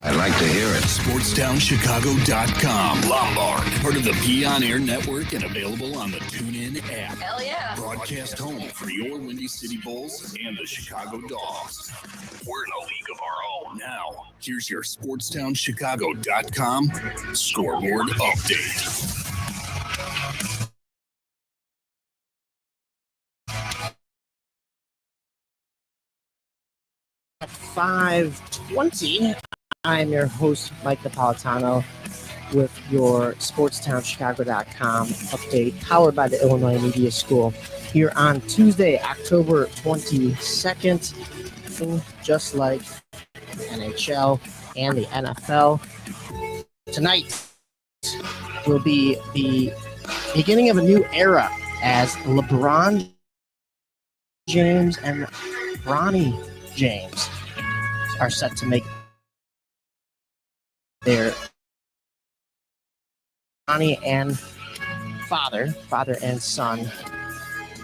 I like to hear it. SportsTownChicago.com. Lombard, part of the Be On Air network and available on the TuneIn app. Hell yeah. Broadcast home for your Windy City Bulls and the Chicago Dogs. We're in a league of our own. Now, here's your SportsTownChicago.com scoreboard update. At 5:20, I'm your host, Mike Napolitano, with your SportsTownChicago.com update, powered by the Illinois Media School, here on Tuesday, October 22nd, just like the NHL and the NFL. Tonight will be the beginning of a new era as LeBron James and Bronny James are set to make their Bronny and father and son,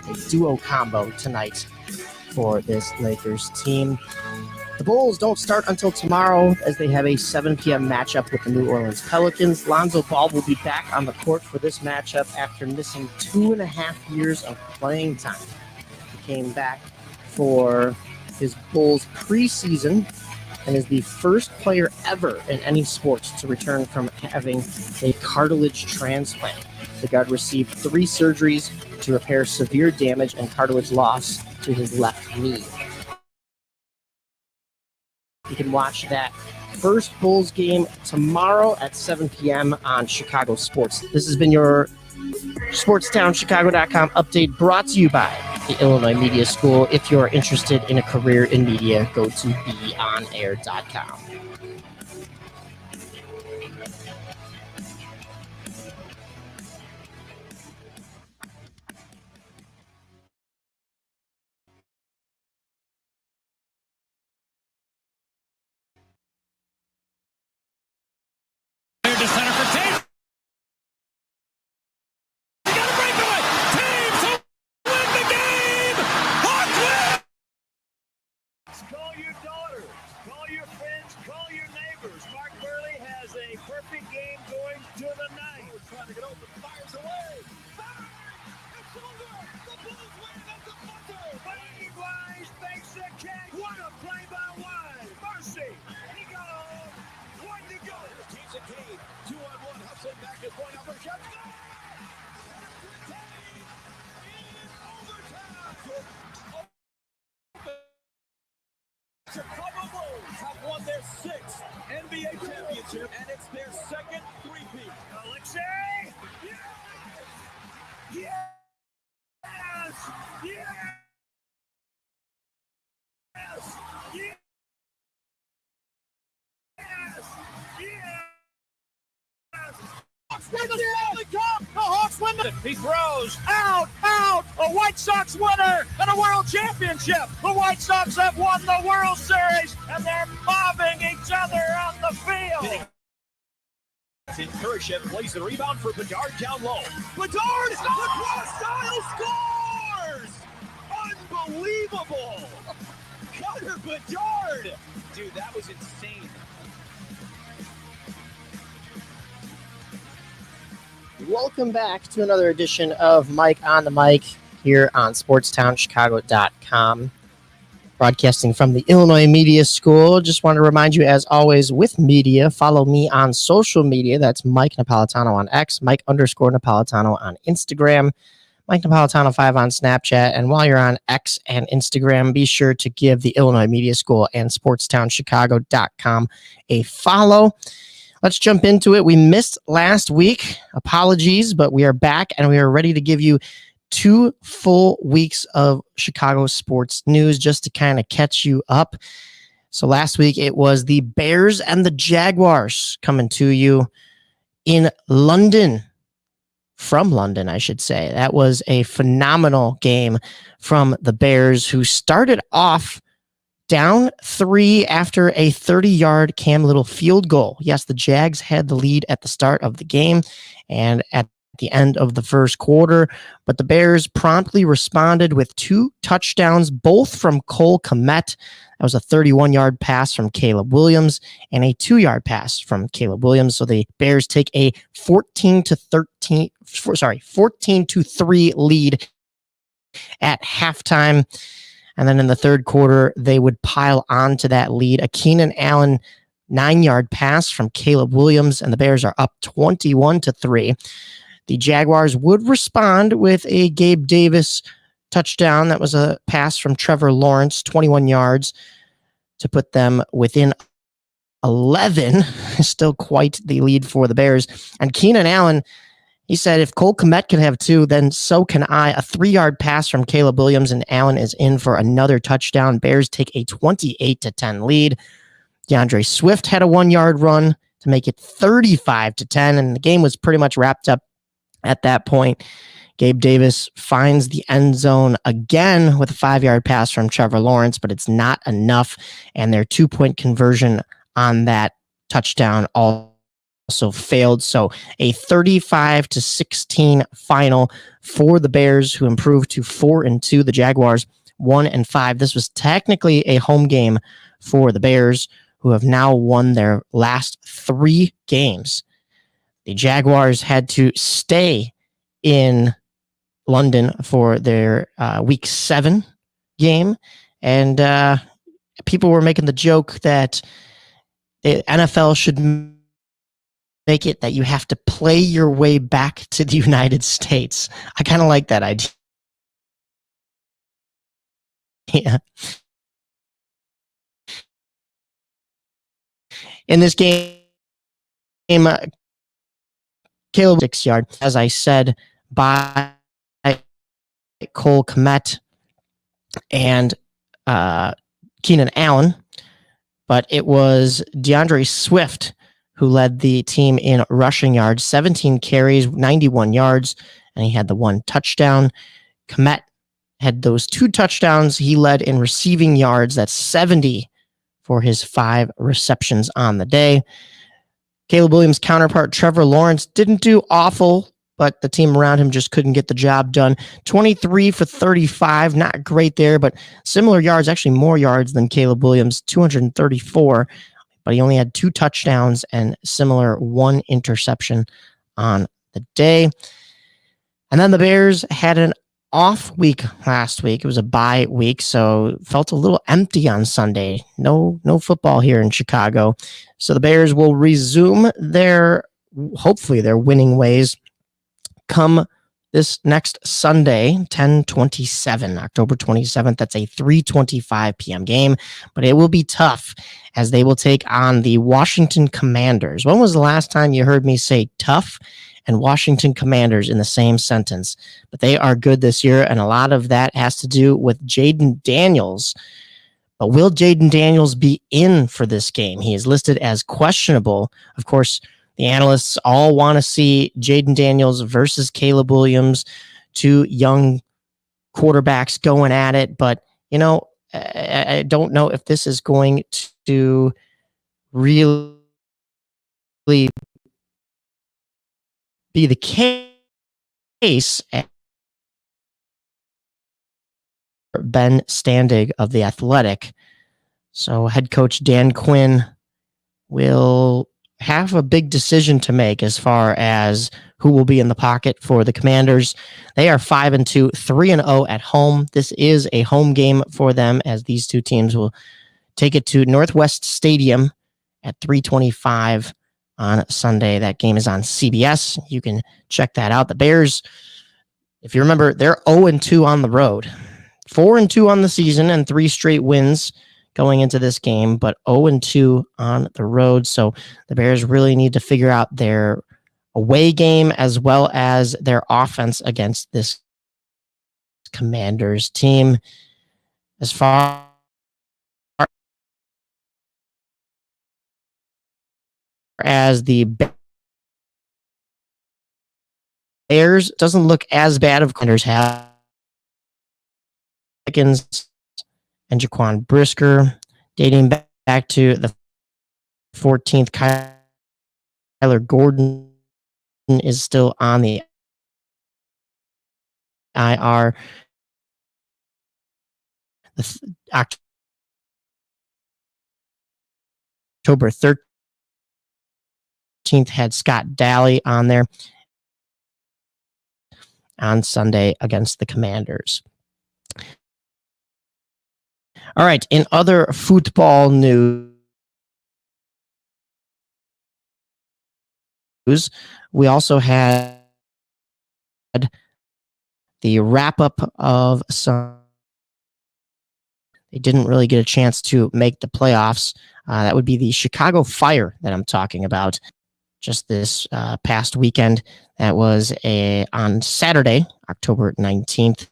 a duo combo tonight for this Lakers team. The Bulls don't start until tomorrow as they have a 7 p.m. matchup with the New Orleans Pelicans. Lonzo Ball will be back on the court for this matchup after missing 2.5 years of playing time. He came back for his Bulls preseason and is the first player ever in any sport to return from having a cartilage transplant. The guard received 3 surgeries to repair severe damage and cartilage loss to his left knee. You can watch that first Bulls game tomorrow at 7 p.m. on Chicago Sports. This has been your SportsTownChicago.com update, brought to you by the Illinois Media School. If you're interested in a career in media, go to beonair.com. To center for Taves. He got a breakaway. Taves to win the game. Hawks win. Call your daughter, call your friends, call your neighbors. Mark Burley has a perfect game going to the ninth. We're trying to get open. Fires away. Fire! It's over. The Bulls win at the buzzer. Wayne Wise makes the catch. What a play by Wise. Mercy. He goes. 1 to go. Keeps it clean. 2-on-1. Hudson back to point up for shot. Chicago Bulls have won their 6th NBA championship, and it's their second three-peat. Alexei! Yes! Yes! Yes! Yes! Yes! Yes! Hawks win the Stanley Cup! The Hawks win the... He throws. Out! A White Sox winner and a world championship! The White Sox have won the World Series, and they're mobbing each other on the field! Kurashev plays the rebound for Bedard down low. Bedard! The cross-style scores! Unbelievable! Connor Bedard! Dude, that was insane. Welcome back to another edition of Mike on the Mic here on SportsTownChicago.com. Broadcasting from the Illinois Media School. Just want to remind you, as always, with media, follow me on social media. That's Mike Napolitano on X, Mike_Napolitano on Instagram, Mike Napolitano 5 on Snapchat. And while you're on X and Instagram, be sure to give the Illinois Media School and SportsTownChicago.com a follow. Let's jump into it. We missed last week. Apologies, but we are back and we are ready to give you 2 full weeks of Chicago sports news just to kind of catch you up. So last week it was the Bears and the Jaguars coming to you in London. From London, I should say. That was a phenomenal game from the Bears, who started off down 3 after a 30-yard Cam Little field goal. Yes, the Jags had the lead at the start of the game, and at the end of the first quarter, but the Bears promptly responded with 2 touchdowns, both from Cole Kmet. That was a 31-yard pass from Caleb Williams and a 2-yard pass from Caleb Williams. So the Bears take a 14-3 lead at halftime. And then in the third quarter, they would pile on to that lead. A Keenan Allen 9-yard pass from Caleb Williams, and the Bears are up 21-3. The Jaguars would respond with a Gabe Davis touchdown. That was a pass from Trevor Lawrence, 21 yards, to put them within 11. Still quite the lead for the Bears. And Keenan Allen, he said, if Cole Kmet can have 2, then so can I. A 3-yard pass from Caleb Williams, and Allen is in for another touchdown. Bears take a 28-10 lead. DeAndre Swift had a 1-yard run to make it 35-10, and the game was pretty much wrapped up at that point. Gabe Davis finds the end zone again with a 5-yard pass from Trevor Lawrence, but it's not enough, and their 2-point conversion on that touchdown also failed. So a 35-16 final for the Bears, who improved to 4-2. The Jaguars 1-5. This was technically a home game for the Bears, who have now won their last 3 games. The Jaguars had to stay in London for their Week 7 game, and people were making the joke that the NFL should make it that you have to play your way back to the United States. I kind of like that idea. In this game, Caleb 6-yard, as I said, by Cole Kmet and Keenan Allen, but it was DeAndre Swift who led the team in rushing yards, 17 carries, 91 yards, and he had the 1 touchdown. Kmet had those 2 touchdowns. He led in receiving yards. That's 70 for his 5 receptions on the day. Caleb Williams' counterpart, Trevor Lawrence, didn't do awful, but the team around him just couldn't get the job done. 23 for 35, not great there, but similar yards, actually more yards than Caleb Williams, 234, but he only had 2 touchdowns and similar 1 interception on the day. And then the Bears had an off week last week. It was a bye week, so felt a little empty on Sunday. No football here in Chicago. So the Bears will resume hopefully their winning ways come this next Sunday, 10/27, October 27th. That's a 3:25 p.m. game, but it will be tough as they will take on the Washington Commanders. When was the last time you heard me say tough and Washington Commanders in the same sentence? But they are good this year, and a lot of that has to do with Jaden Daniels. But will Jaden Daniels be in for this game? He is listed as questionable. Of course, the analysts all want to see Jaden Daniels versus Caleb Williams, 2 young quarterbacks going at it. But, I don't know if this is going to really be the case. Ben Standig of The Athletic. So head coach Dan Quinn will have a big decision to make as far as who will be in the pocket for the Commanders. They are 5-2, 3-0 at home. This is a home game for them, as these 2 teams will take it to Northwest Stadium at 3:25 on Sunday. That game is on CBS. You can check that out. The Bears, if you remember, they're 0-2 on the road. 4-2 on the season and 3 straight wins going into this game, but 0-2 on the road. So the Bears really need to figure out their away game as well as their offense against this Commanders team. As far as the Bears, doesn't look as bad of Commanders have and Jaquan Brisker, dating back to the 14th. Kyler Gordon is still on the IR. October 13th had Scott Daly on there on Sunday against the Commanders. All right, in other football news, we also had the wrap-up of some. They didn't really get a chance to make the playoffs. That would be the Chicago Fire that I'm talking about. Just this past weekend. That was on Saturday, October 19th.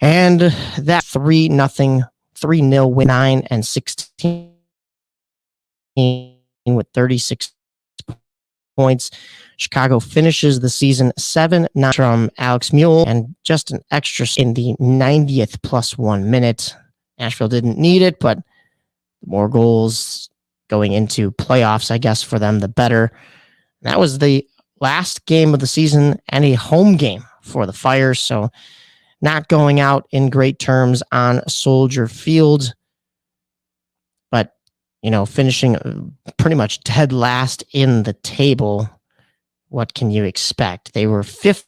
And that 3-0 win, 9-16 with 36 points. Chicago finishes the season 7-9 from Alex Mule and just an extra in the 90th plus 1 minute. Nashville didn't need it, but more goals going into playoffs, I guess, for them, the better. That was the last game of the season and a home game for the Fire, so not going out in great terms on Soldier Field, but, finishing pretty much dead last in the table. What can you expect? They were 15th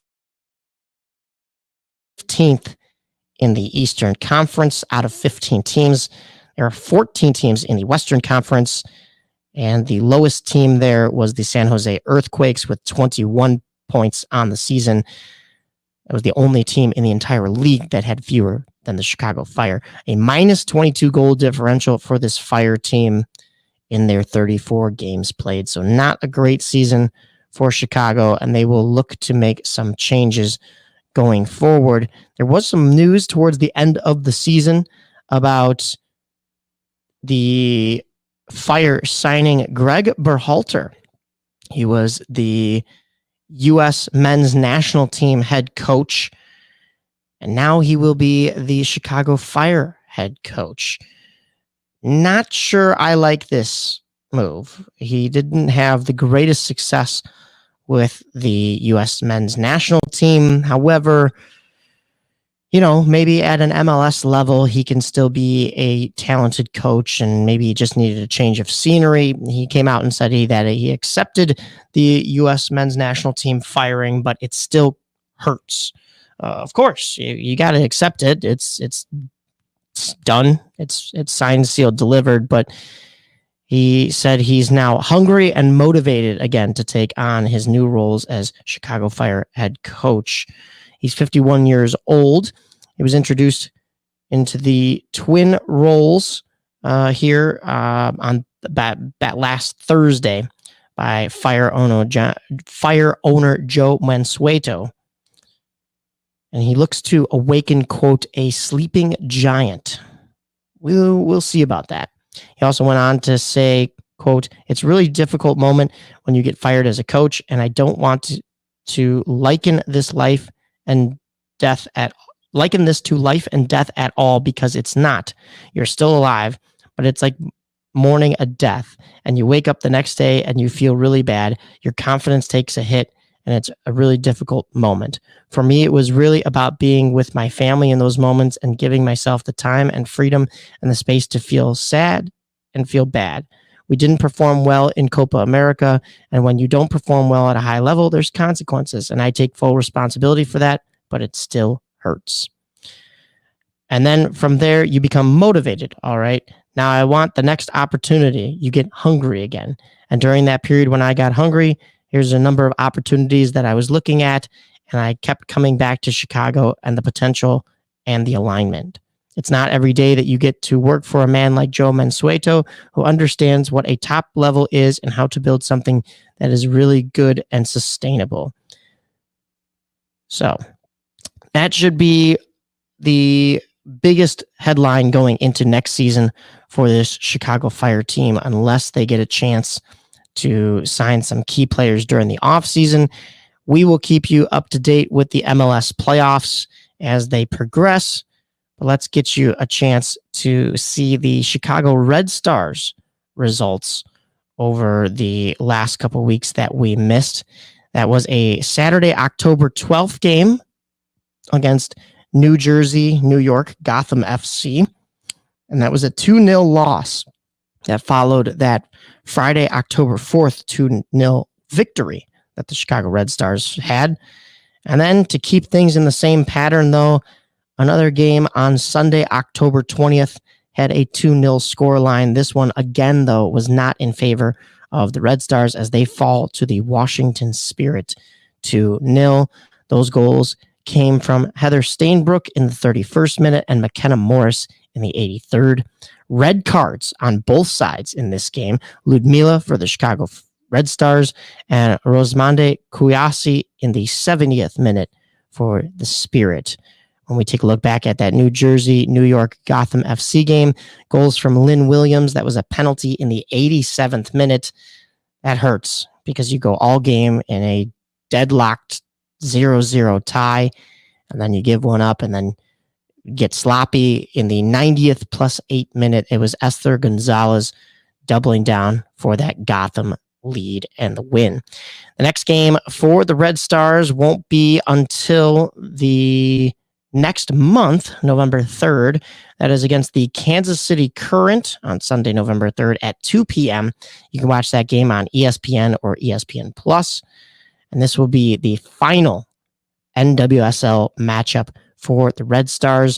in the Eastern Conference out of 15 teams. There are 14 teams in the Western Conference, and the lowest team there was the San Jose Earthquakes with 21 points on the season. That was the only team in the entire league that had fewer than the Chicago Fire. A minus 22 goal differential for this Fire team in their 34 games played. So not a great season for Chicago, and they will look to make some changes going forward. There was some news towards the end of the season about the Fire signing Greg Berhalter. He was the U.S. men's national team head coach, and now he will be the Chicago Fire head coach. Not sure I like this move. He didn't have the greatest success with the U.S. men's national team. However, maybe at an MLS level, he can still be a talented coach, and maybe he just needed a change of scenery. He came out and said that he accepted the U.S. men's national team firing, but it still hurts. Of course, you got to accept it. It's done. It's signed, sealed, delivered, but he said he's now hungry and motivated again to take on his new roles as Chicago Fire head coach. He's 51 years old. He was introduced into the twin roles here on that last Thursday by Fire owner Joe Mansueto. And he looks to awaken, quote, a sleeping giant. We'll see about that. He also went on to say, quote, it's a really difficult moment when you get fired as a coach, and I don't want to liken this to life and death at all, because it's not. You're still alive, but it's like mourning a death, and you wake up the next day and you feel really bad. Your confidence takes a hit, and it's a really difficult moment. For me, it was really about being with my family in those moments and giving myself the time and freedom and the space to feel sad and feel bad. We didn't perform well in Copa America, and when you don't perform well at a high level, there's consequences, and I take full responsibility for that, but it still hurts. And then from there, you become motivated, all right? Now I want the next opportunity. You get hungry again. And during that period when I got hungry, here's a number of opportunities that I was looking at, and I kept coming back to Chicago and the potential and the alignment. It's not every day that you get to work for a man like Joe Mansueto, who understands what a top level is and how to build something that is really good and sustainable. So that should be the biggest headline going into next season for this Chicago Fire team, unless they get a chance to sign some key players during the offseason. We will keep you up to date with the MLS playoffs as they progress. But let's get you a chance to see the Chicago Red Stars results over the last couple weeks that we missed. That was a Saturday, October 12th game against New York, Gotham FC. And that was a 2-0 loss that followed that Friday, October 4th, 2-0 victory that the Chicago Red Stars had. And then to keep things in the same pattern, though, another game on Sunday, October 20th, had a 2-0 scoreline. This one, again, though, was not in favor of the Red Stars as they fall to the Washington Spirit 2-0. Those goals came from Heather Stainbrook in the 31st minute and McKenna Morris in the 83rd. Red cards on both sides in this game. Ludmila for the Chicago Red Stars and Rosamande Kouassi in the 70th minute for the Spirit. When we take a look back at that New York, Gotham FC game, goals from Lynn Williams, that was a penalty in the 87th minute. That hurts because you go all game in a deadlocked 0-0 tie, and then you give one up and then get sloppy in the 90th +8 minute. It was Esther Gonzalez doubling down for that Gotham lead and the win. The next game for the Red Stars won't be until the next month, November 3rd. That is against the Kansas City Current on Sunday, November 3rd at 2 p.m. You can watch that game on ESPN or ESPN Plus. And this will be the final NWSL matchup for the Red Stars.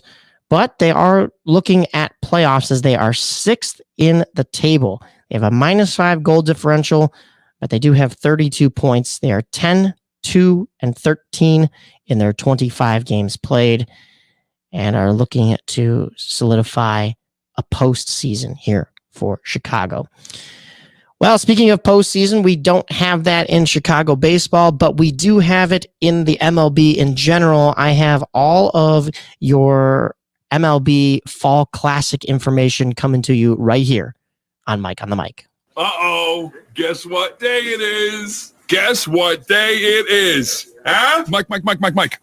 But they are looking at playoffs as they are 6th in the table. They have a -5 goal differential, but they do have 32 points. They are 10, 2, and 13 in their 25 games played and are looking to solidify a postseason here for Chicago. Well, speaking of postseason, we don't have that in Chicago baseball, but we do have it in the MLB in general. I have all of your MLB Fall Classic information coming to you right here on Mike on the Mic. Uh-oh, guess what day it is? Guess what day it is? Huh? Mike.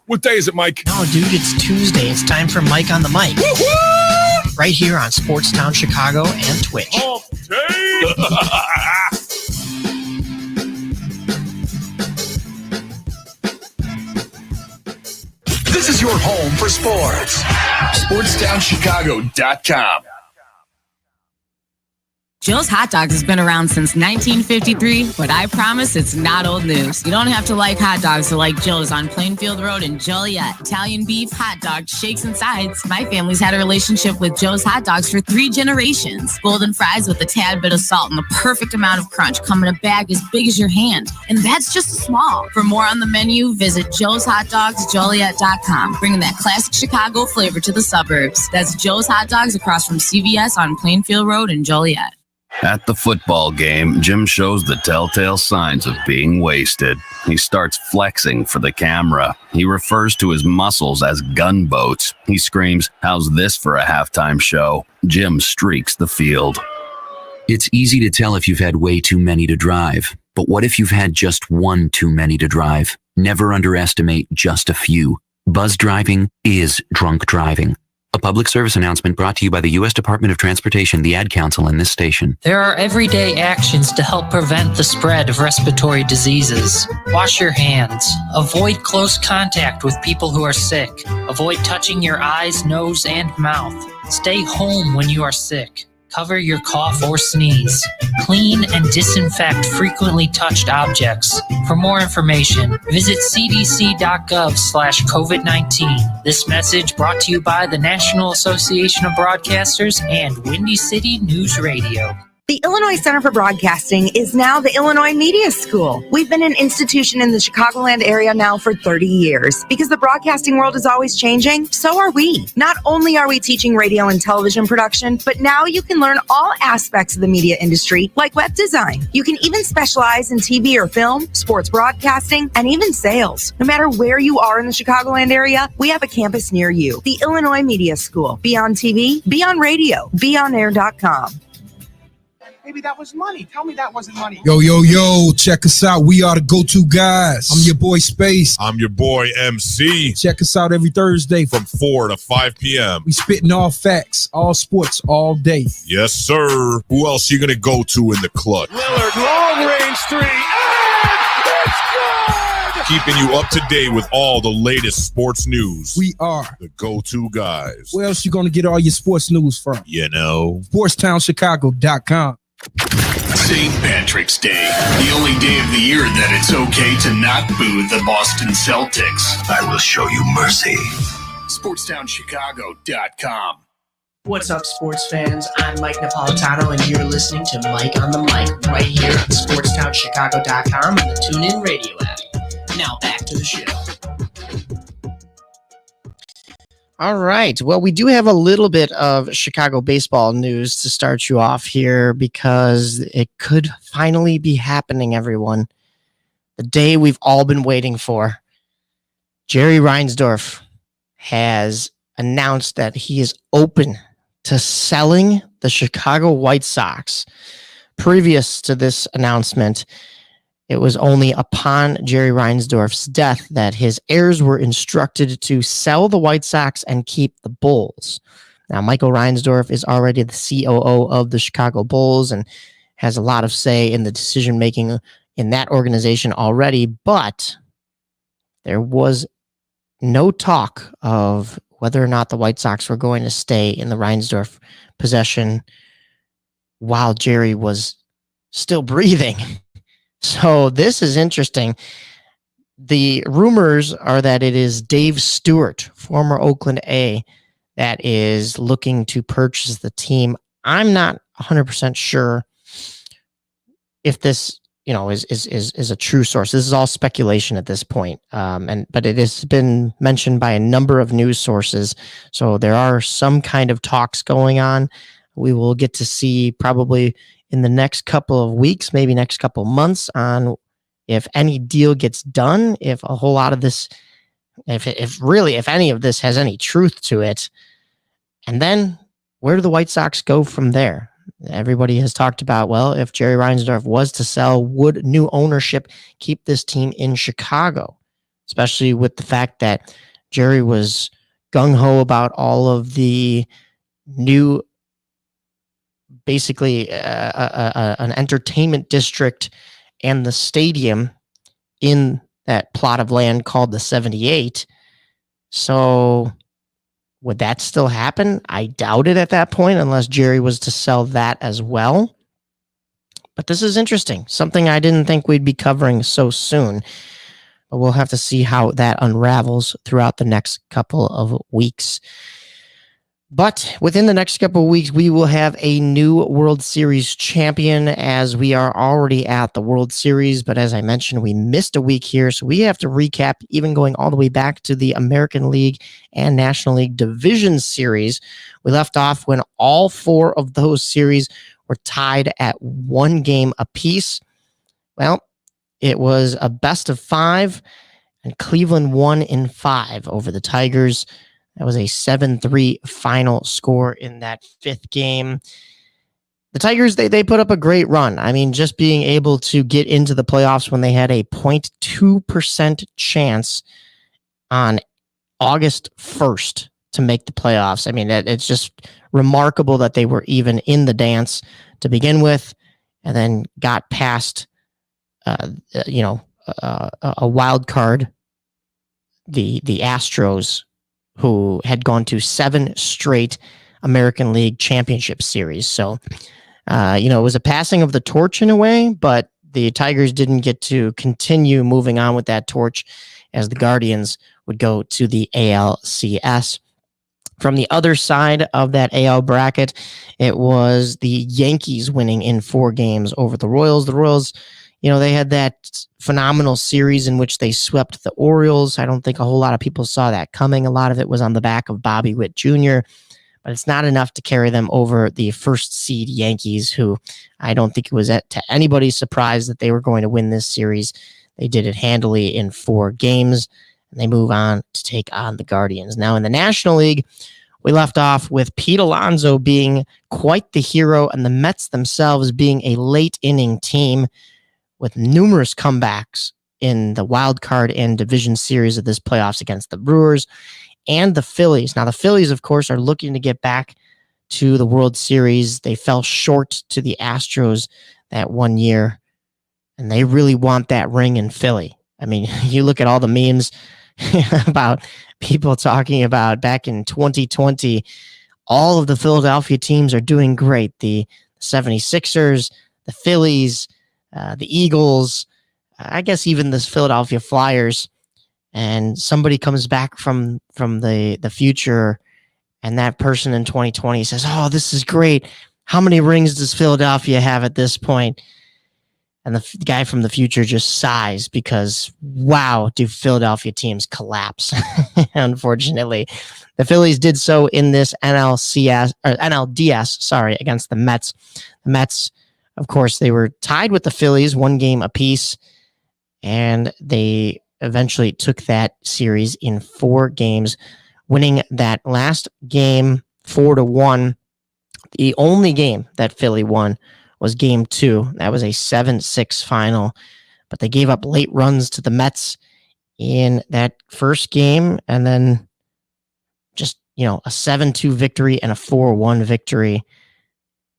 What day is it, Mike? No, dude, it's Tuesday. It's time for Mike on the Mic. Woo-hoo! Right here on Sportstown Chicago and Twitch. Oh, This is your home for sports. SportsTownChicago.com. Joe's Hot Dogs has been around since 1953, but I promise it's not old news. You don't have to like hot dogs to like Joe's on Plainfield Road in Joliet. Italian beef, hot dogs, shakes, and sides. My family's had a relationship with Joe's Hot Dogs for 3 generations. Golden fries with a tad bit of salt and the perfect amount of crunch come in a bag as big as your hand. And that's just small. For more on the menu, visit joeshotdogsjoliet.com, bringing that classic Chicago flavor to the suburbs. That's Joe's Hot Dogs across from CVS on Plainfield Road in Joliet. At the football game, Jim shows the telltale signs of being wasted. He starts flexing for the camera. He refers to his muscles as gunboats. He screams, "How's this for a halftime show?" Jim streaks the field. It's easy to tell if you've had way too many to drive. But what if you've had just one too many to drive? Never underestimate just a few. Buzz driving is drunk driving. A public service announcement brought to you by the U.S. Department of Transportation, the Ad Council, and this station. There are everyday actions to help prevent the spread of respiratory diseases. Wash your hands. Avoid close contact with people who are sick. Avoid touching your eyes, nose, and mouth. Stay home when you are sick. Cover your cough or sneeze. Clean and disinfect frequently touched objects. For more information, visit cdc.gov/COVID-19. This message brought to you by the National Association of Broadcasters and Windy City News Radio. The Illinois Center for Broadcasting is now the Illinois Media School. We've been an institution in the Chicagoland area now for 30 years. Because the broadcasting world is always changing, so are we. Not only are we teaching radio and television production, but now you can learn all aspects of the media industry, like web design. You can even specialize in TV or film, sports broadcasting, and even sales. No matter where you are in the Chicagoland area, we have a campus near you. The Illinois Media School. Be on TV, be on radio, beonair.com. Maybe that was money. Tell me that wasn't money. Yo, check us out. We are the go-to guys. I'm your boy Space. I'm your boy MC. Check us out every Thursday from 4 to 5 p.m. We spitting all facts, all sports, all day. Yes, sir. Who else you gonna go to in the clutch? Lillard, long range three, and it's good! Keeping you up to date with all the latest sports news. We are the go-to guys. Where else you gonna get all your sports news from? You know, SportsTownChicago.com. St. Patrick's Day, the only day of the year that it's okay to not boo the Boston Celtics. I will show you mercy. SportsTownChicago.com. What's up, sports fans? I'm Mike Napolitano, and you're listening to Mike on the Mic right here on SportsTownChicago.com and the TuneIn Radio app. Now back to the show. All right. Well, we do have a little bit of Chicago baseball news to start you off here because it could finally be happening, everyone. The day we've all been waiting for. Jerry Reinsdorf has announced that he is open to selling the Chicago White Sox. Previous to this announcement, it was only upon Jerry Reinsdorf's death that his heirs were instructed to sell the White Sox and keep the Bulls. Now, Michael Reinsdorf is already the COO of the Chicago Bulls and has a lot of say in the decision-making in that organization already, but there was no talk of whether or not the White Sox were going to stay in the Reinsdorf possession while Jerry was still breathing. So this is interesting. The rumors are that it is Dave Stewart, former Oakland A, that is looking to purchase the team. I'm not 100% sure if this, is a true source. This is all speculation at this point. But it has been mentioned by a number of news sources. So there are some kind of talks going on. We will get to see probably in the next couple of weeks, maybe next couple of months, on if any deal gets done, if a whole lot of this, if any of this has any truth to it. And then where do the White Sox go from there? Everybody has talked about, well, if Jerry Reinsdorf was to sell, would new ownership keep this team in Chicago? Especially with the fact that Jerry was gung-ho about all of the new, basically an entertainment district and the stadium in that plot of land called the 78. So would that still happen? I doubt it at that point, unless Jerry was to sell that as well. But this is interesting. Something I didn't think we'd be covering so soon. But we'll have to see how that unravels throughout the next couple of weeks. But within the next couple of weeks, we will have a new World Series champion, as we are already at the World Series. But as I mentioned, we missed a week here, so we have to recap, even going all the way back to the American League and National League Division Series. We left off when all four of those series were tied at 1 game apiece. Well, it was a best of 5, and Cleveland won in 5 over the Tigers. That was a 7-3 final score in that 5th game. The Tigers, they put up a great run. I mean, just being able to get into the playoffs when they had a 0.2% chance on August 1st to make the playoffs. I mean, it's just remarkable that they were even in the dance to begin with, and then got past, a wild card, the Astros, who had gone to 7 straight American League Championship Series. So, it was a passing of the torch in a way, but the Tigers didn't get to continue moving on with that torch, as the Guardians would go to the ALCS. From the other side of that AL bracket, it was the Yankees winning in 4 games over the Royals. The Royals, they had that phenomenal series in which they swept the Orioles. I don't think a whole lot of people saw that coming. A lot of it was on the back of Bobby Witt Jr., but it's not enough to carry them over the first seed Yankees, who I don't think it was to anybody's surprise that they were going to win this series. They did it handily in 4 games, and they move on to take on the Guardians. Now in the National League, We left off with Pete Alonso being quite the hero and the Mets themselves being a late inning team with numerous comebacks in the wild card and division series of this playoffs against the Brewers and the Phillies. Now, the Phillies, of course, are looking to get back to the World Series. They fell short to the Astros that one year, and they really want that ring in Philly. I mean, you look at all the memes about people talking about back in 2020, all of the Philadelphia teams are doing great. The 76ers, the Phillies, the Eagles, I guess even the Philadelphia Flyers. And somebody comes back from the future, and that person in 2020 says, "Oh, this is great. How many rings does Philadelphia have at this point?" And the guy from the future just sighs because, wow, do Philadelphia teams collapse. Unfortunately, the Phillies did so in this NLDS, against the Mets. The Mets, of course, they were tied with the Phillies, 1 game apiece, and they eventually took that series in 4 games, winning that last game 4-1. The only game that Philly won was game 2. That was a 7-6 final, but they gave up late runs to the Mets in that first game, and then just, a 7-2 victory and a 4-1 victory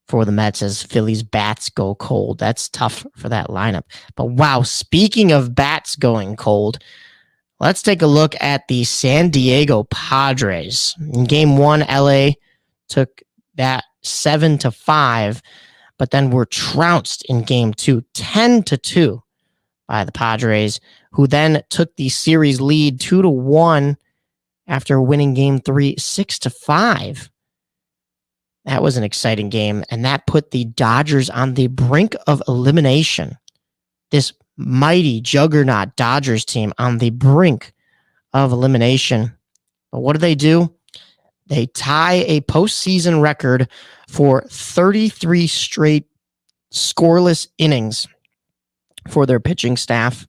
for the Mets as Philly's bats go cold. That's tough for that lineup. But wow, speaking of bats going cold, let's take a look at the San Diego Padres. In game 1, LA took that 7-5, but then were trounced in game 2, 10-2 by the Padres, who then took the series lead 2-1 after winning game 3, 6-5. That was an exciting game, and that put the Dodgers on the brink of elimination. This mighty juggernaut Dodgers team on the brink of elimination. But what do? They tie a postseason record for 33 straight scoreless innings for their pitching staff.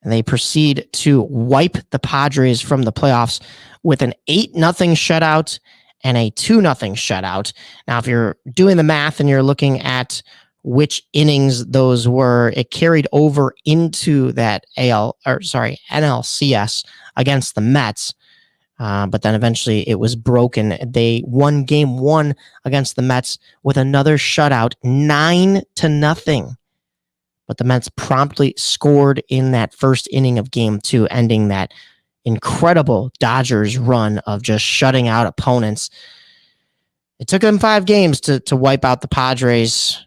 And they proceed to wipe the Padres from the playoffs with an 8-0 shutout and a 2-0 shutout. Now, if you're doing the math and you're looking at which innings those were, it carried over into that NLCS against the Mets. But then eventually it was broken. They won game 1 against the Mets with another shutout, 9-0. But the Mets promptly scored in that first inning of game 2, ending that incredible Dodgers run of just shutting out opponents. It took them 5 games to wipe out the Padres.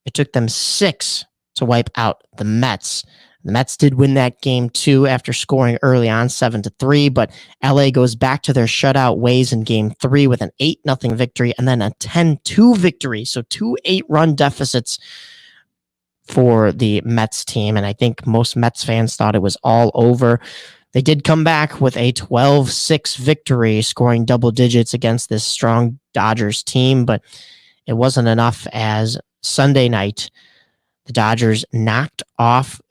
It took them 6 to wipe out the Mets. The Mets did win that game 2 after scoring early on 7-3, but LA goes back to their shutout ways in game 3 with an 8-0 victory and then a 10-2 victory. So 2 8-run deficits for the Mets team. And I think most Mets fans thought it was all over. They did come back with a 12-6 victory, scoring double digits against this strong Dodgers team, but it wasn't enough as Sunday night, the Dodgers knocked off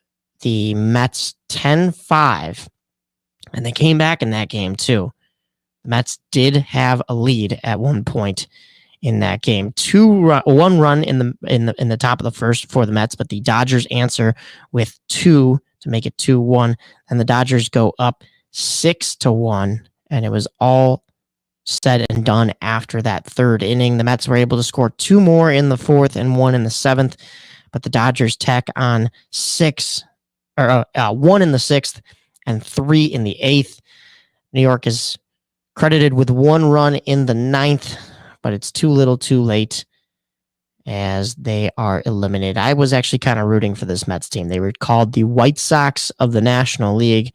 the Mets 10-5, and they came back in that game too. The Mets did have a lead at one point in that game. 1 run in the top of the first for the Mets, but the Dodgers answer with 2 to make it 2-1, and the Dodgers go up 6-1, and it was all said and done after that third inning. The Mets were able to score 2 more in the 4th and 1 in the 7th, but the Dodgers tack on 1 in the 6th and 3 in the 8th. New York is credited with 1 run in the 9th, but it's too little too late as they are eliminated. I was actually kind of rooting for this Mets team. They were called the White Sox of the National League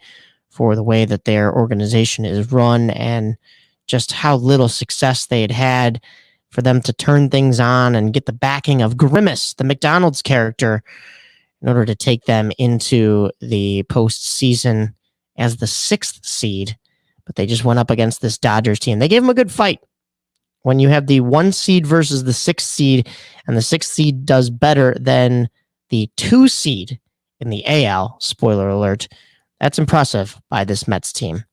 for the way that their organization is run and just how little success they had for them to turn things on and get the backing of Grimace, the McDonald's character, in order to take them into the postseason as the 6th seed. But they just went up against this Dodgers team. They gave them a good fight. When you have the 1 seed versus the 6th seed, and the 6th seed does better than the 2 seed in the AL, spoiler alert, that's impressive by this Mets team.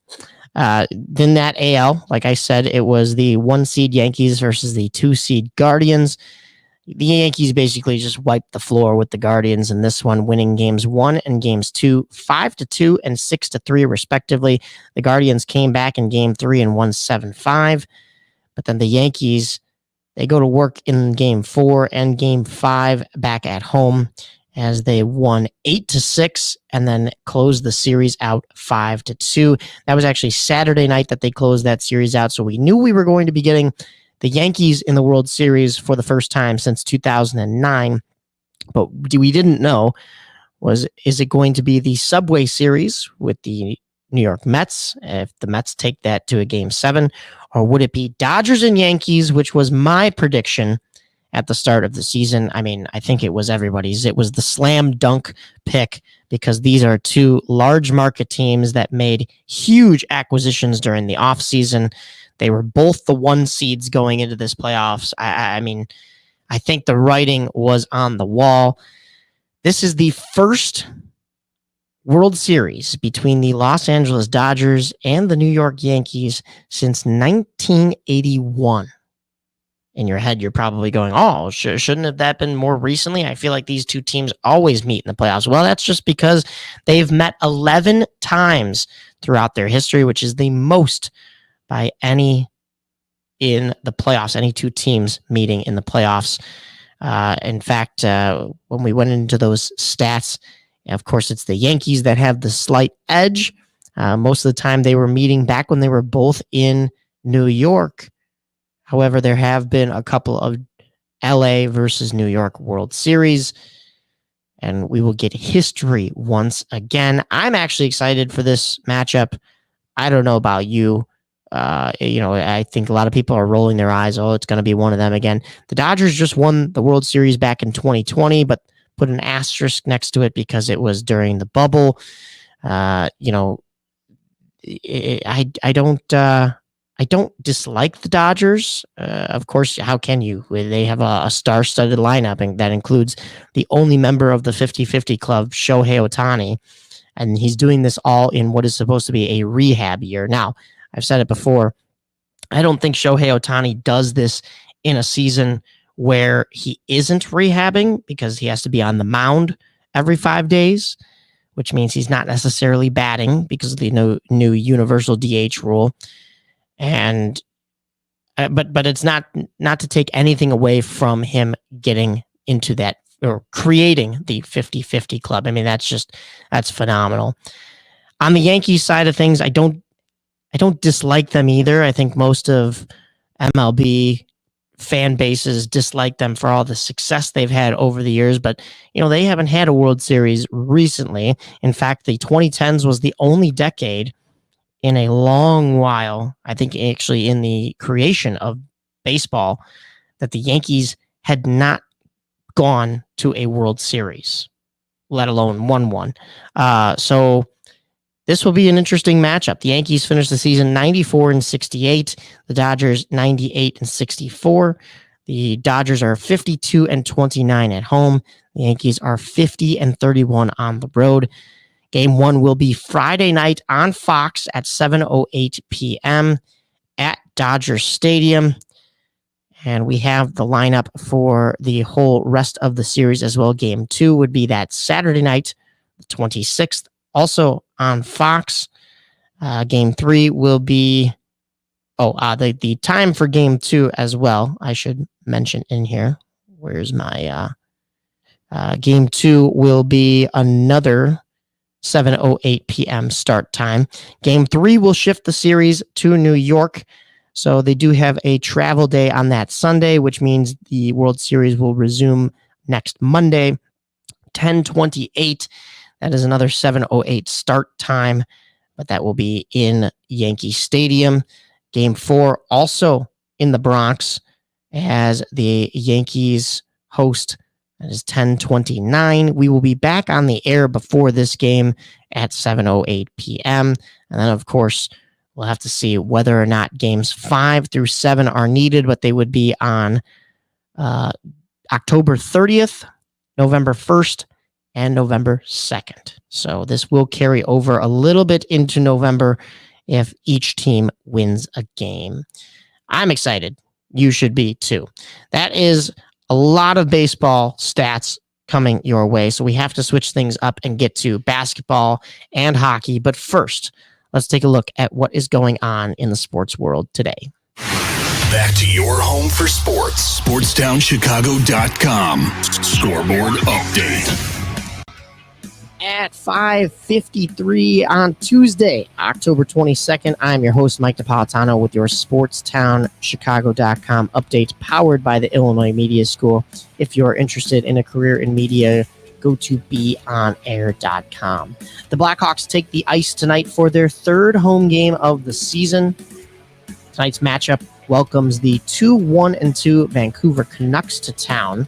Then that AL, like I said, it was the 1 seed Yankees versus the 2 seed Guardians. The Yankees basically just wiped the floor with the Guardians in this one, winning games 1 and games 2, 5-2 and 6-3 respectively. The Guardians came back in game 3 and won 7-5. But then the Yankees, they go to work in game 4 and game 5 back at home as they won 8-6 and then closed the series out 5-2. That was actually Saturday night that they closed that series out. So we knew we were going to be getting the Yankees in the World Series for the first time since 2009. But we didn't know is it going to be the Subway Series with the New York Mets, if the Mets take that to a game 7, or would it be Dodgers and Yankees, which was my prediction at the start of the season. I mean, I think it was everybody's. It was the slam dunk pick because these are two large market teams that made huge acquisitions during the offseason. They were both the 1 seeds going into this playoffs. I mean, I think the writing was on the wall. This is the first World Series between the Los Angeles Dodgers and the New York Yankees since 1981. In your head, you're probably going, oh, shouldn't have that been more recently? I feel like these two teams always meet in the playoffs. Well, that's just because they've met 11 times throughout their history, which is the most by any in the playoffs, any two teams meeting in the playoffs. In fact, when we went into those stats, of course, it's the Yankees that have the slight edge. Most of the time they were meeting back when they were both in New York. However, there have been a couple of LA versus New York World Series, and we will get history once again. I'm actually excited for this matchup. I don't know about you. I think a lot of people are rolling their eyes. Oh, it's going to be one of them again. The Dodgers just won the World Series back in 2020, but put an asterisk next to it because it was during the bubble. I don't dislike the Dodgers. Of course, how can you? They have a star-studded lineup, and that includes the only member of the 50-50 club, Shohei Ohtani, and he's doing this all in what is supposed to be a rehab year. Now, I've said it before, I don't think Shohei Ohtani does this in a season where he isn't rehabbing because he has to be on the mound every 5 days, which means he's not necessarily batting because of the new universal DH rule. And but it's not to take anything away from him getting into that or creating the 50-50 club. I mean, that's phenomenal. On the Yankees side of things, I don't dislike them either. I think most of MLB fan bases dislike them for all the success they've had over the years, but they haven't had a World Series recently. In fact, the 2010s was the only decade in a long while, I think actually in the creation of baseball, that the Yankees had not gone to a World Series, let alone won one. So this will be an interesting matchup. The Yankees finished the season 94-68, the Dodgers 98-64. The Dodgers are 52-29 at home. The Yankees are 50-31 on the road. Game 1 will be Friday night on Fox at 7:08 p.m. at Dodger Stadium. And we have the lineup for the whole rest of the series as well. Game 2 would be that Saturday night, the 26th, also on Fox. Game 3 will be... the time for Game 2 as well, I should mention in here. Where's my... Game 2 will be another 7:08 p.m. start time. Game 3 will shift the series to New York. So they do have a travel day on that Sunday, which means the World Series will resume next Monday, 10:28. That is another 7:08 start time, but that will be in Yankee Stadium. Game 4 also in the Bronx as the Yankees host. That is 10:29. We will be back on the air before this game at 7:08 p.m. And then, of course, we'll have to see whether or not games 5 through 7 are needed, but they would be on October 30th, November 1st, and November 2nd. So this will carry over a little bit into November if each team wins a game. I'm excited. You should be too. That is a lot of baseball stats coming your way. So we have to switch things up and get to basketball and hockey. But first, let's take a look at what is going on in the sports world today. Back to your home for sports. SportsTownChicago.com. Scoreboard update. At 5:53 on Tuesday, October 22nd, I'm your host, Mike Napolitano, with your SportsTownChicago.com update powered by the Illinois Media School. If you're interested in a career in media, go to beonair.com. The Blackhawks take the ice tonight for their third home game of the season. Tonight's matchup welcomes the 2-1-2 Vancouver Canucks to town.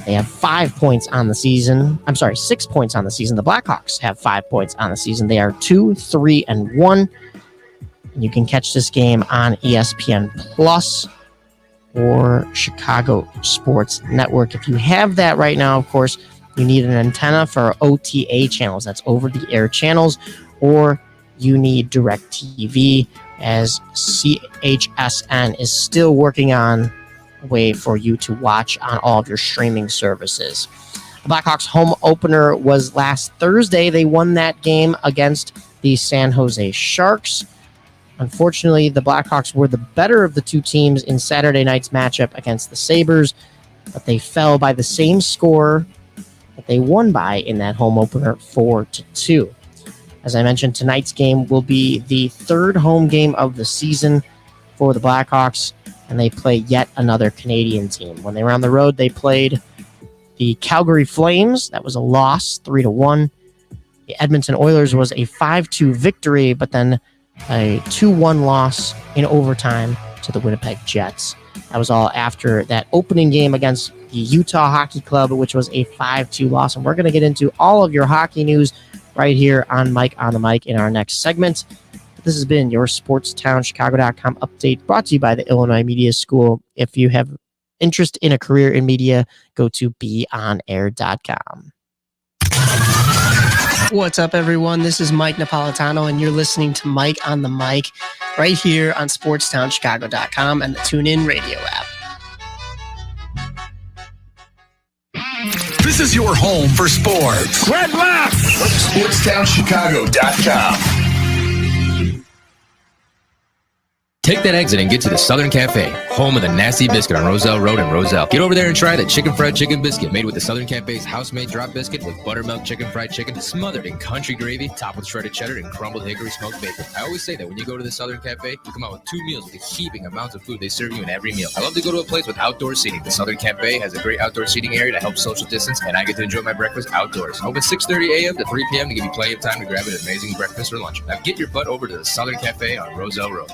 They have 5 points on the season. 6 points on the season. The Blackhawks have 5 points on the season. They are 2-3-1. You can catch this game on ESPN Plus or Chicago Sports Network. If you have that right now, of course, you need an antenna for OTA channels. That's over-the-air channels. Or you need DirecTV, as CHSN is still working on way for you to watch on all of your streaming services. The Blackhawks home opener was last Thursday. They won that game against the San Jose Sharks. Unfortunately, the Blackhawks were the better of the two teams in Saturday night's matchup against the Sabres, but they fell by the same score that they won by in that home opener, 4-2. As I mentioned, tonight's game will be the third home game of the season for the Blackhawks, and they play yet another Canadian team. When they were on the road, they played the Calgary Flames. That was a loss, 3-1. The Edmonton Oilers was a 5-2 victory, but then a 2-1 loss in overtime to the Winnipeg Jets. That was all after that opening game against the Utah Hockey Club, which was a 5-2 loss. And we're going to get into all of your hockey news right here on Mike on the Mic in our next segment. This has been your SportsTownChicago.com update brought to you by the Illinois Media School. If you have interest in a career in media, go to beonair.com. What's up, everyone? This is Mike Napolitano, and you're listening to Mike on the Mic right here on SportsTownChicago.com and the TuneIn Radio app. This is your home for sports. Red left! SportsTownChicago.com. Take that exit and get to the Southern Cafe, home of the Nasty Biscuit on Roselle Road in Roselle. Get over there and try the chicken fried chicken biscuit made with the Southern Cafe's house-made drop biscuit with buttermilk chicken fried chicken smothered in country gravy, topped with shredded cheddar and crumbled hickory smoked bacon. I always say that when you go to the Southern Cafe, you come out with 2 meals with the heaping amounts of food they serve you in every meal. I love to go to a place with outdoor seating. The Southern Cafe has a great outdoor seating area to help social distance, and I get to enjoy my breakfast outdoors. Open 6:30 a.m. to 3 p.m. to give you plenty of time to grab an amazing breakfast or lunch. Now get your butt over to the Southern Cafe on Roselle Road.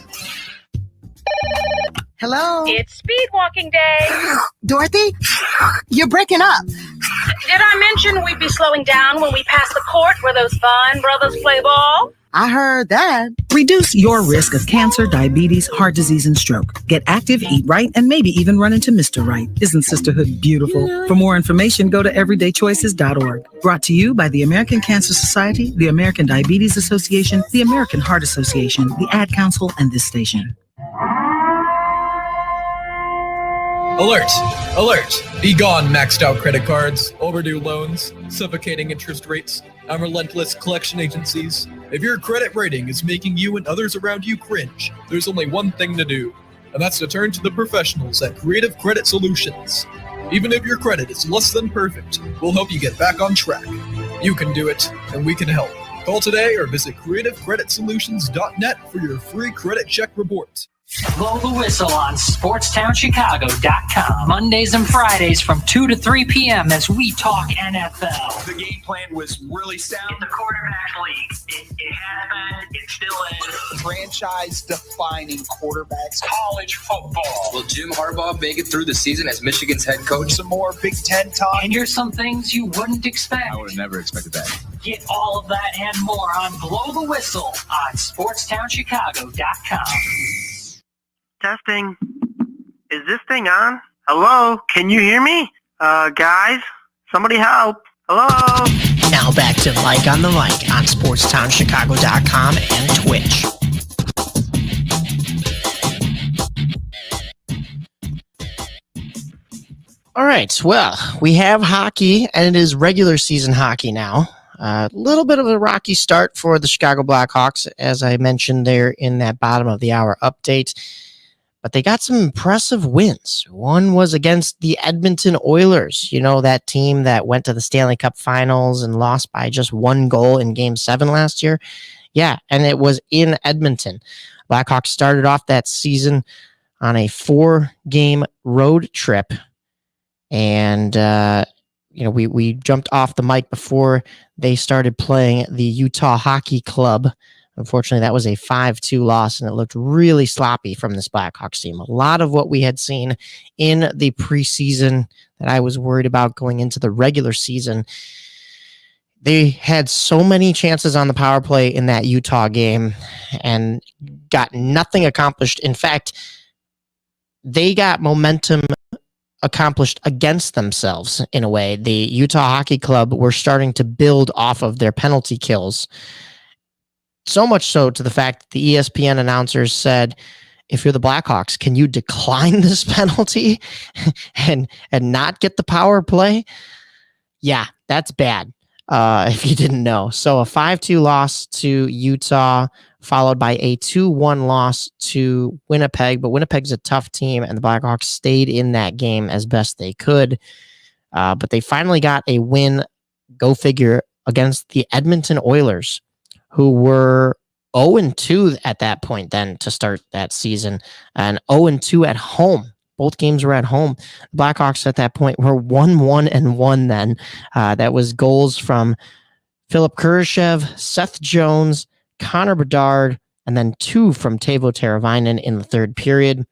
Hello? It's speed walking day. Dorothy? You're breaking up. Did I mention we'd be slowing down when we pass the court where those fine brothers play ball? I heard that. Reduce your risk of cancer, diabetes, heart disease, and stroke. Get active, eat right, and maybe even run into Mr. Right. Isn't sisterhood beautiful? For more information, go to everydaychoices.org. Brought to you by the American Cancer Society, the American Diabetes Association, the American Heart Association, the Ad Council, and this station. Alert! Alert! Be gone, maxed out credit cards, overdue loans, suffocating interest rates, and relentless collection agencies. If your credit rating is making you and others around you cringe, there's only one thing to do, and that's to turn to the professionals at Creative Credit Solutions. Even if your credit is less than perfect, we'll help you get back on track. You can do it, and we can help. Call today or visit creativecreditsolutions.net for your free credit check report. Blow the whistle on SportsTownChicago.com. Mondays and Fridays from 2 to 3 p.m. as we talk NFL. The game plan was really sound. It's a quarterback league. It has been. It still is. Franchise-defining quarterbacks. College football. Will Jim Harbaugh make it through the season as Michigan's head coach? Some more Big Ten talk. And here's some things you wouldn't expect. I would have never expected that. Get all of that and more on Blow the Whistle on SportsTownChicago.com. Testing. Is this thing on? Hello? Can you hear me? Guys? Somebody help. Hello? Now back to Mike on the Mic on SportsTownChicago.com and Twitch. All right, well, we have hockey, and it is regular season hockey now. A little bit of a rocky start for the Chicago Blackhawks, as I mentioned there in that bottom of the hour update. But they got some impressive wins. One was against the Edmonton Oilers, you know, that team that went to the Stanley Cup Finals and lost by just 1 goal in Game 7 last year. Yeah, and it was in Edmonton. Blackhawks started off that season on a 4-game road trip. And, we jumped off the mic before they started playing the Utah Hockey Club. Unfortunately, that was a 5-2 loss, and it looked really sloppy from this Blackhawks team. A lot of what we had seen in the preseason that I was worried about going into the regular season. They had so many chances on the power play in that Utah game and got nothing accomplished. In fact, they got momentum accomplished against themselves in a way. The Utah Hockey Club were starting to build off of their penalty kills. So much so to the fact that the ESPN announcers said, if you're the Blackhawks, can you decline this penalty and not get the power play? Yeah, that's bad. If you didn't know. So a 5-2 loss to Utah, followed by a 2-1 loss to Winnipeg. But Winnipeg's a tough team, and the Blackhawks stayed in that game as best they could. But they finally got a win, go figure, against the Edmonton Oilers, who were 0-2 at that point then to start that season, and 0-2 at home. Both games were at home. The Blackhawks at that point were 1-1 then. That was goals from Philip Kurashev, Seth Jones, Connor Bedard, and then 2 from Teuvo Teravainen in the third period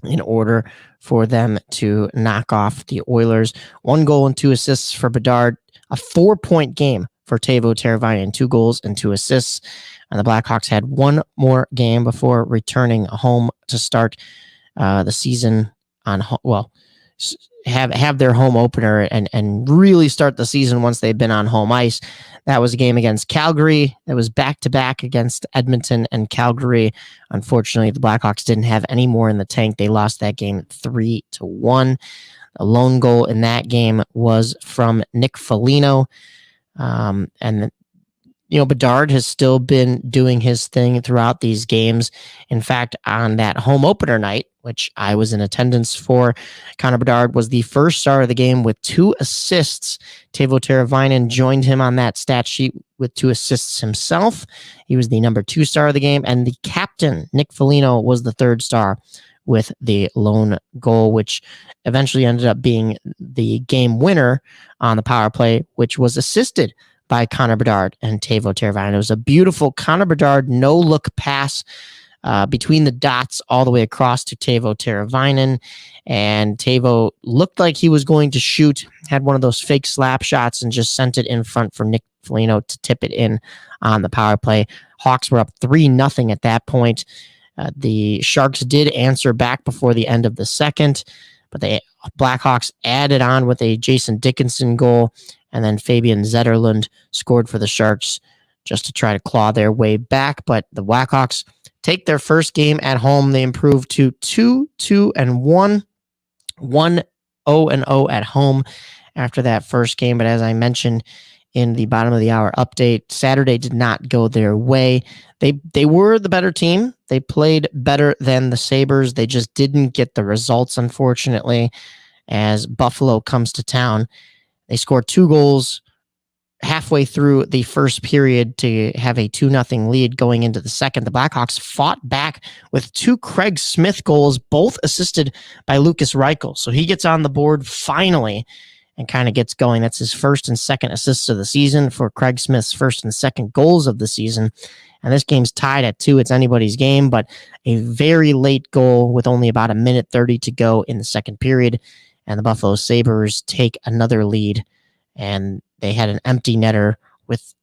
in order for them to knock off the Oilers. 1 goal and 2 assists for Bedard. A 4-point game for Teuvo Teravainen, 2 goals and 2 assists. And the Blackhawks had 1 more game before returning home to start the season on, have their home opener and really start the season once they've been on home ice. That was a game against Calgary. That was back-to-back against Edmonton and Calgary. Unfortunately, the Blackhawks didn't have any more in the tank. They lost that game 3-1. A lone goal in that game was from Nick Foligno. Bedard has still been doing his thing throughout these games. In fact, on that home opener night, which I was in attendance for, Connor Bedard was the first star of the game with 2 assists. Teuvo Teravainen joined him on that stat sheet with 2 assists himself. He was the number 2 star of the game, and the captain, Nick Foligno, was the 3rd star with the lone goal, which eventually ended up being the game winner on the power play, which was assisted by Connor Bedard and Teuvo Teravainen. It was a beautiful Connor Bedard no-look pass between the dots all the way across to Teuvo Teravainen, and Teuvo looked like he was going to shoot, had one of those fake slap shots, and just sent it in front for Nick Foligno to tip it in on the power play. Hawks were up 3-0 at that point. The Sharks did answer back before the end of the second, but the Blackhawks added on with a Jason Dickinson goal, and then Fabian Zetterlund scored for the Sharks just to try to claw their way back. But the Blackhawks take their first game at home. They improve to 2-2-1, 1-0-0 at home after that first game. But as I mentioned in the bottom of the hour update, Saturday did not go their way. They were the better team. They played better than the Sabres. They just didn't get the results, unfortunately, as Buffalo comes to town. They scored 2 goals halfway through the first period to have a 2-0 lead going into the second. The Blackhawks fought back with 2 Craig Smith goals, both assisted by Lucas Reichel. So he gets on the board finally and kind of gets going. That's his first and second assists of the season for Craig Smith's first and second goals of the season. And this game's tied at 2. It's anybody's game, but a very late goal with only about 1:30 to go in the second period. And the Buffalo Sabres take another lead, and they had an empty netter with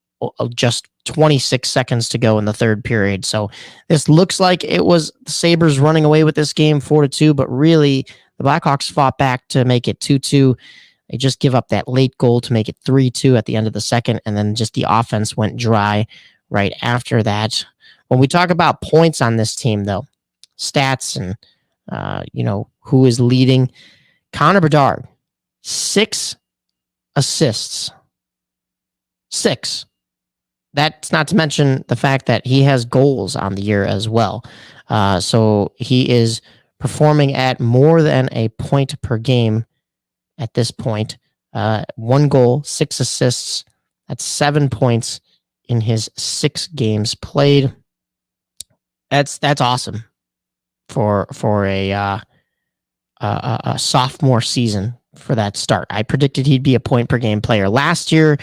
just 26 seconds to go in the third period. So this looks like it was the Sabres running away with this game 4-2, but really the Blackhawks fought back to make it 2-2. They just give up that late goal to make it 3-2 at the end of the second, and then just the offense went dry right after that. When we talk about points on this team, though, stats and, who is leading, Connor Bedard, 6 assists. 6. That's not to mention the fact that he has goals on the year as well. So he is performing at more than a point per game at this point. 1 goal, 6 assists. That's 7 points in his 6 games played. That's awesome for a sophomore season for that start. I predicted he'd be a point per game player last year.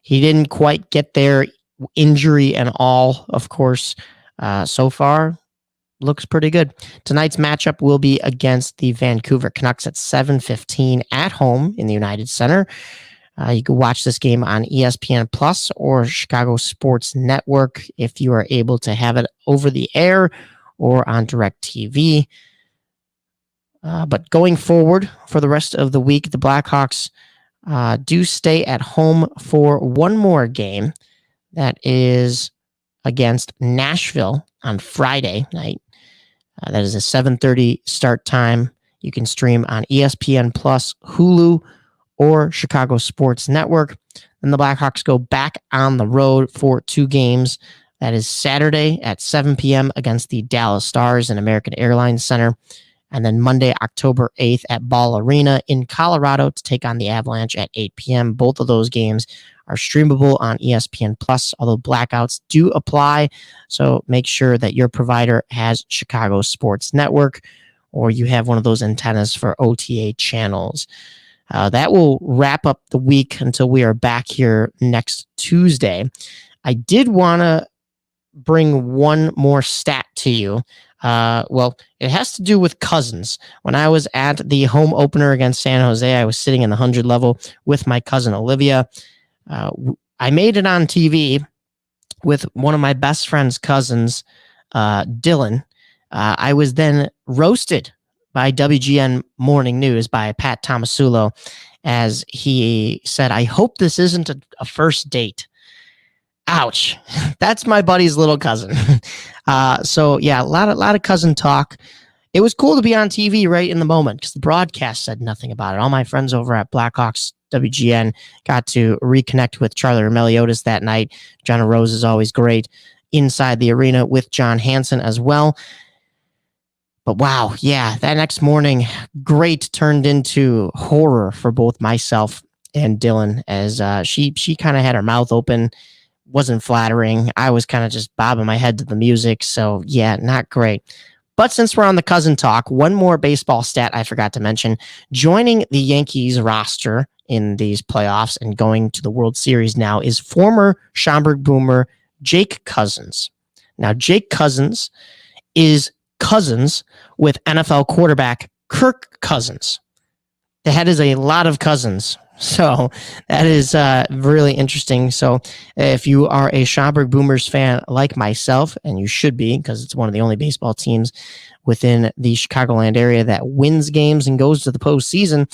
He didn't quite get there, injury and all, of course. So far, looks pretty good. Tonight's matchup will be against the Vancouver Canucks at 7:15 at home in the United Center. You can watch this game on ESPN Plus or Chicago Sports Network if you are able to have it over the air or on DirecTV. But going forward for the rest of the week, the Blackhawks do stay at home for one more game. That is against Nashville on Friday night. That is a 7:30 start time. You can stream on ESPN Plus, Hulu, or Chicago Sports Network. Then the Blackhawks go back on the road for 2 games. That is Saturday at 7 p.m. against the Dallas Stars in American Airlines Center. And then Monday, October 8th at Ball Arena in Colorado to take on the Avalanche at 8 p.m. Both of those games are streamable on ESPN Plus, although blackouts do apply. So make sure that your provider has Chicago Sports Network or you have one of those antennas for OTA channels. That will wrap up the week until we are back here next Tuesday. I did want to bring one more stat to you. It has to do with Cousins. When I was at the home opener against San Jose, I was sitting in the 100 level with my cousin Olivia. I made it on TV with one of my best friend's cousins, Dylan. I was then roasted by WGN Morning News by Pat Tomasulo as he said, "I hope this isn't a first date." Ouch. That's my buddy's little cousin. So yeah, a lot of cousin talk. It was cool to be on TV right in the moment because the broadcast said nothing about it. All my friends over at Blackhawks WGN got to reconnect with Charlie Meliodas that night. John Rose is always great inside the arena with John Hansen as well. But wow, yeah, that next morning, great turned into horror for both myself and Dylan as she kind of had her mouth open. Wasn't flattering. I was kind of just bobbing my head to the music. So yeah, not great. But since we're on the cousin talk, one more baseball stat I forgot to mention. Joining the Yankees roster in these playoffs and going to the World Series now is former Schaumburg Boomer Jake Cousins. Now, Jake Cousins is cousins with NFL quarterback Kirk Cousins. That is a lot of cousins. So that is really interesting. So if you are a Schaumburg Boomers fan like myself, and you should be because it's one of the only baseball teams within the Chicagoland area that wins games and goes to the postseason,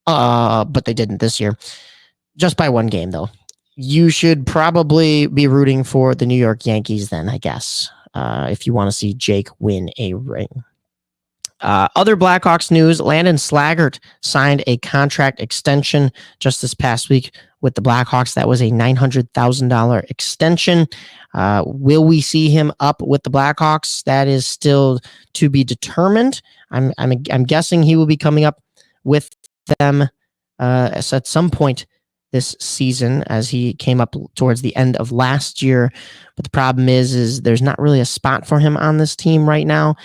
but they didn't this year, just by 1 game though, you should probably be rooting for the New York Yankees then, I guess, if you want to see Jake win a ring. Other Blackhawks news, Landon Slaggert signed a contract extension just this past week with the Blackhawks. That was a $900,000 extension. Will we see him up with the Blackhawks? That is still to be determined. I'm guessing he will be coming up with them at some point this season, as he came up towards the end of last year. But the problem is there's not really a spot for him on this team right now.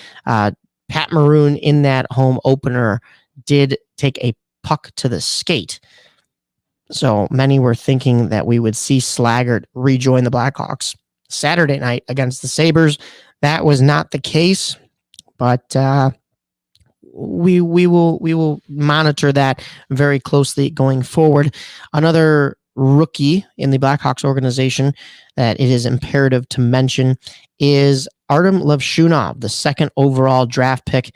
Pat Maroon in that home opener did take a puck to the skate. So many were thinking that we would see Slaggert rejoin the Blackhawks Saturday night against the Sabres. That was not the case, but we will monitor that very closely going forward. Another rookie in the Blackhawks organization that it is imperative to mention is Artem Levshunov, the 2nd overall draft pick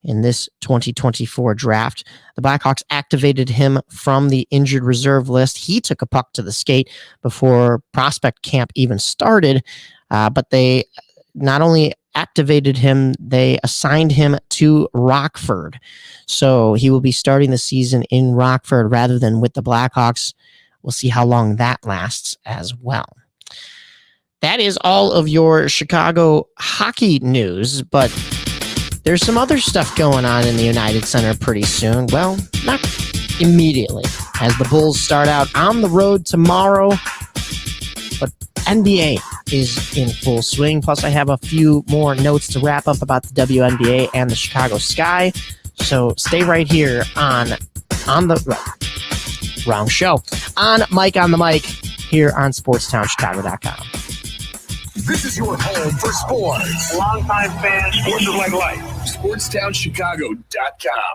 in this 2024 draft. The Blackhawks activated him from the injured reserve list. He took a puck to the skate before prospect camp even started, but they not only activated him, they assigned him to Rockford. So he will be starting the season in Rockford rather than with the Blackhawks. We'll see how long that lasts as well. That is all of your Chicago hockey news, but there's some other stuff going on in the United Center pretty soon. Well, not immediately, as the Bulls start out on the road tomorrow, but NBA is in full swing. Plus, I have a few more notes to wrap up about the WNBA and the Chicago Sky. So stay right here on the wrong show on Mike on the Mic here on SportsTownChicago.com. This is your home for sports. Longtime fans, sports is like life. SportsTownChicago.com.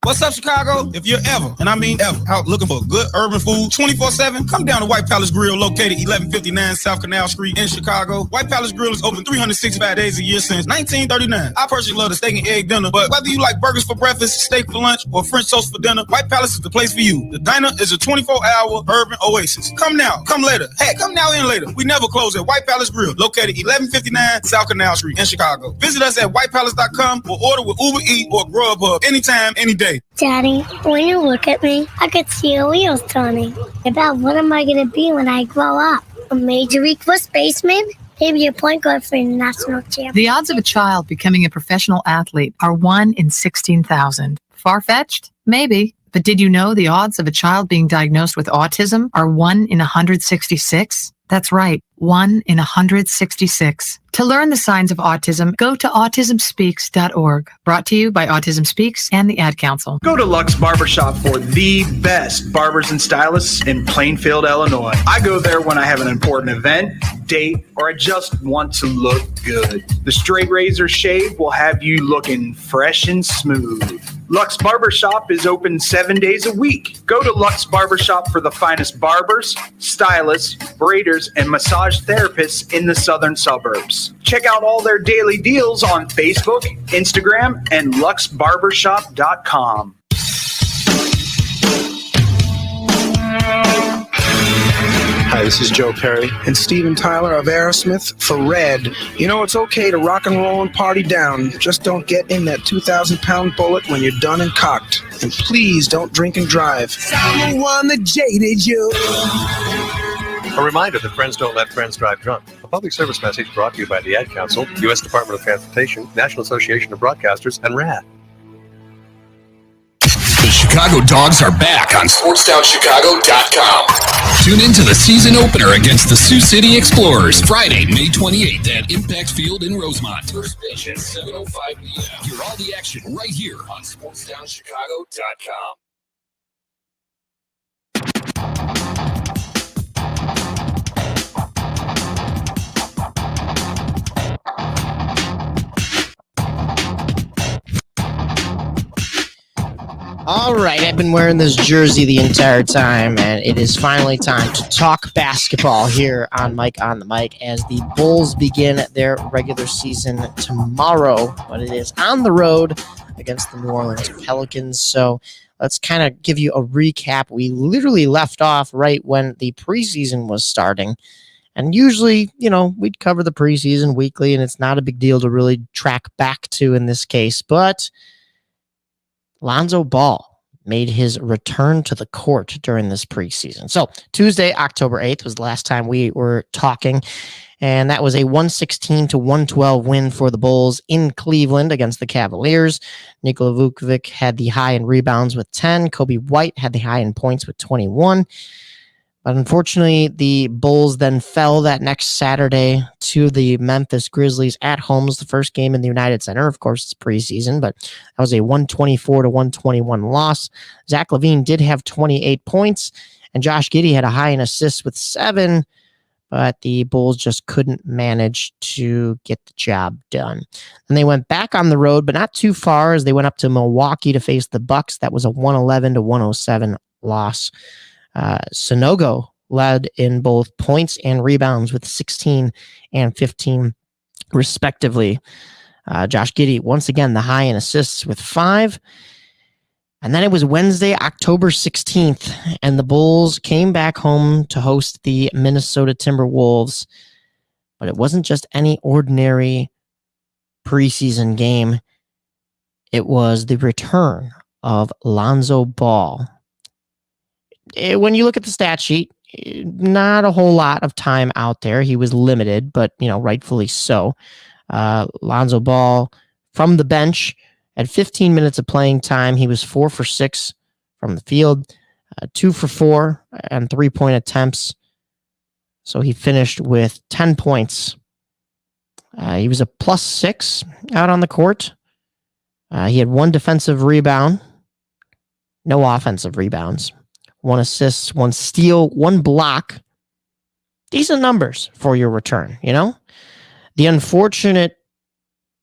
What's up, Chicago? If you're ever, and I mean ever, out looking for good urban food 24/7, come down to White Palace Grill, located 1159 South Canal Street in Chicago. White Palace Grill is open 365 days a year since 1939. I personally love the steak and egg dinner, but whether you like burgers for breakfast, steak for lunch, or French toast for dinner, White Palace is the place for you. The diner is a 24-hour urban oasis. Come now, come later. Hey, come now and later. We never close at White Palace Grill, located 1159 South Canal Street in Chicago. Visit us at whitepalace.com or order with Uber Eats or Grubhub anytime, any day. Daddy, when you look at me, I could see your wheels turning. About what am I going to be when I grow up? A major league first baseman? Maybe a point guard for a national champion. The odds of a child becoming a professional athlete are 1 in 16,000. Far-fetched? Maybe. But did you know the odds of a child being diagnosed with autism are 1 in 166? That's right, 1 in 166. To learn the signs of autism, go to autismspeaks.org. Brought to you by Autism Speaks and the Ad Council. Go to Lux Barbershop for the best barbers and stylists in Plainfield, Illinois. I go there when I have an important event, date, or I just want to look good. The straight razor shave will have you looking fresh and smooth. Lux Barbershop is open 7 days a week. Go to Lux Barbershop for the finest barbers, stylists, braiders, and massage therapists in the southern suburbs. Check out all their daily deals on Facebook, Instagram, and luxbarbershop.com. Hi, this is Joe Perry and Steven Tyler of Aerosmith for Red. You know, it's okay to rock and roll and party down. Just don't get in that 2,000-pound bullet when you're done and cocked. And please don't drink and drive. I'm the one that jaded you. A reminder that friends don't let friends drive drunk. A public service message brought to you by the Ad Council, U.S. Department of Transportation, National Association of Broadcasters, and RAD. The Chicago Dogs are back on SportsTownChicago.com. Tune in to the season opener against the Sioux City Explorers, Friday, May 28th at Impact Field in Rosemont. First pitch at 7:05 p.m. Hear all the action right here on SportsTownChicago.com. All right, I've been wearing this jersey the entire time, and it is finally time to talk basketball here on Mike on the Mic as the Bulls begin their regular season tomorrow, but it is on the road against the New Orleans Pelicans. So let's kind of give you a recap. We literally left off right when the preseason was starting. And usually, you know, we'd cover the preseason weekly, and it's not a big deal to really track back to in this case, but Lonzo Ball made his return to the court during this preseason. So Tuesday, October 8th was the last time we were talking, and that was a 116-112 win for the Bulls in Cleveland against the Cavaliers. Nikola Vukovic had the high in rebounds with 10. Kobe White had the high in points with 21. But unfortunately, the Bulls then fell that next Saturday to the Memphis Grizzlies at home. It was the first game in the United Center. Of course, it's preseason, but that was a 124-121 loss. Zach LaVine did have 28 points, and Josh Giddey had a high in assists with 7, but the Bulls just couldn't manage to get the job done. And they went back on the road, but not too far, as they went up to Milwaukee to face the Bucks. That was a 111-107 loss. Sonogo led in both points and rebounds with 16 and 15, respectively. Josh Giddey, once again, the high in assists with 5. And then it was Wednesday, October 16th, and the Bulls came back home to host the Minnesota Timberwolves. But it wasn't just any ordinary preseason game. It was the return of Lonzo Ball. When you look at the stat sheet, not a whole lot of time out there. He was limited, but rightfully so. Lonzo Ball from the bench at 15 minutes of playing time. He was 4 for 6 from the field, 2 for 4 and 3-point attempts. So he finished with 10 points. He was a +6 out on the court. He had 1 defensive rebound, no offensive rebounds, 1 assist, 1 steal, 1 block. Decent numbers for your return, The unfortunate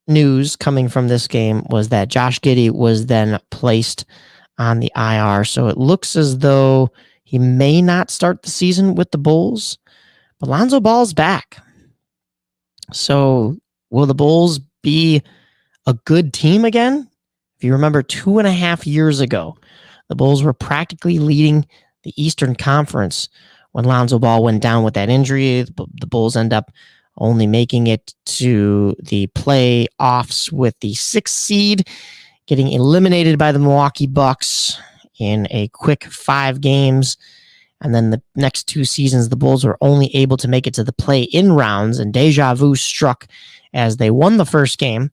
news coming from this game was that Josh Giddey was then placed on the IR. So it looks as though he may not start the season with the Bulls, but Lonzo Ball's back. So will the Bulls be a good team again? If you remember 2.5 years ago, the Bulls were practically leading the Eastern Conference when Lonzo Ball went down with that injury. The Bulls end up only making it to the playoffs with the 6th seed, getting eliminated by the Milwaukee Bucks in a quick 5 games. And then the next 2 seasons, the Bulls were only able to make it to the play-in rounds, and deja vu struck as they won the first game.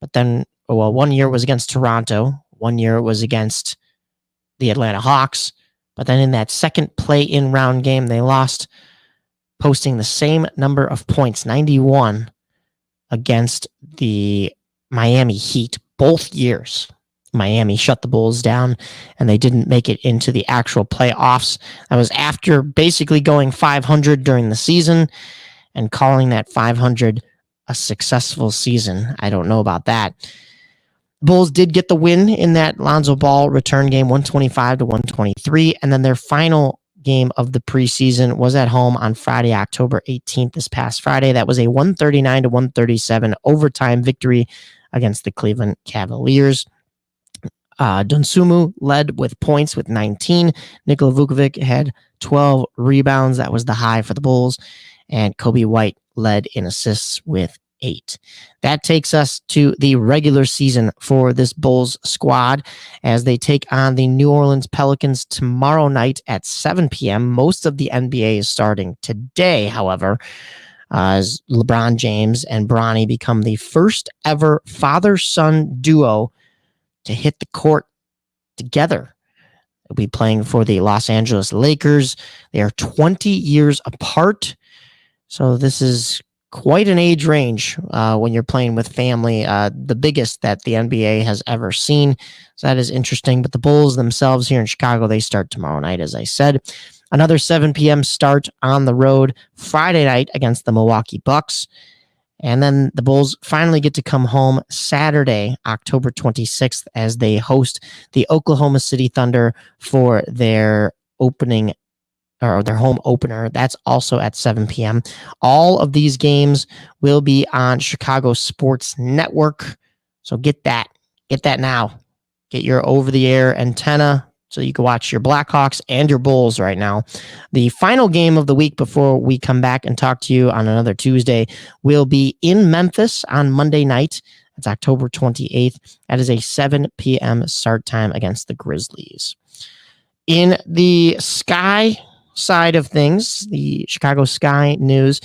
But then, 1 year was against Toronto, 1 year was against the Atlanta Hawks. But then in that second play-in round game, they lost, posting the same number of points, 91, against the Miami Heat. Both years, Miami shut the Bulls down, and they didn't make it into the actual playoffs. That was after basically going 500 during the season and calling that 500 a successful season. I don't know about that. Bulls did get the win in that Lonzo Ball return game, 125-123, and then their final game of the preseason was at home on Friday, October 18th, this past Friday. That was a 139-137 overtime victory against the Cleveland Cavaliers. Dunsumu led with points with 19. Nikola Vukovic had 12 rebounds. That was the high for the Bulls. And Kobe White led in assists with 8. That takes us to the regular season for this Bulls squad as they take on the New Orleans Pelicans tomorrow night at 7 p.m. Most of the NBA is starting today, however, as LeBron James and Bronny become the first ever father-son duo to hit the court together. They'll be playing for the Los Angeles Lakers. They are 20 years apart. So this is quite an age range when you're playing with family, the biggest that the NBA has ever seen. So that is interesting. But the Bulls themselves here in Chicago, they start tomorrow night, as I said. Another 7 p.m. start on the road Friday night against the Milwaukee Bucks. And then the Bulls finally get to come home Saturday, October 26th, as they host the Oklahoma City Thunder for their opening or their home opener. That's also at 7 p.m. All of these games will be on Chicago Sports Network. So get that now. Get your over-the-air antenna so you can watch your Blackhawks and your Bulls right now. The final game of the week before we come back and talk to you on another Tuesday will be in Memphis on Monday night. It's October 28th. That is a 7 p.m. start time against the Grizzlies. In the Sky side of things, the Chicago Sky news,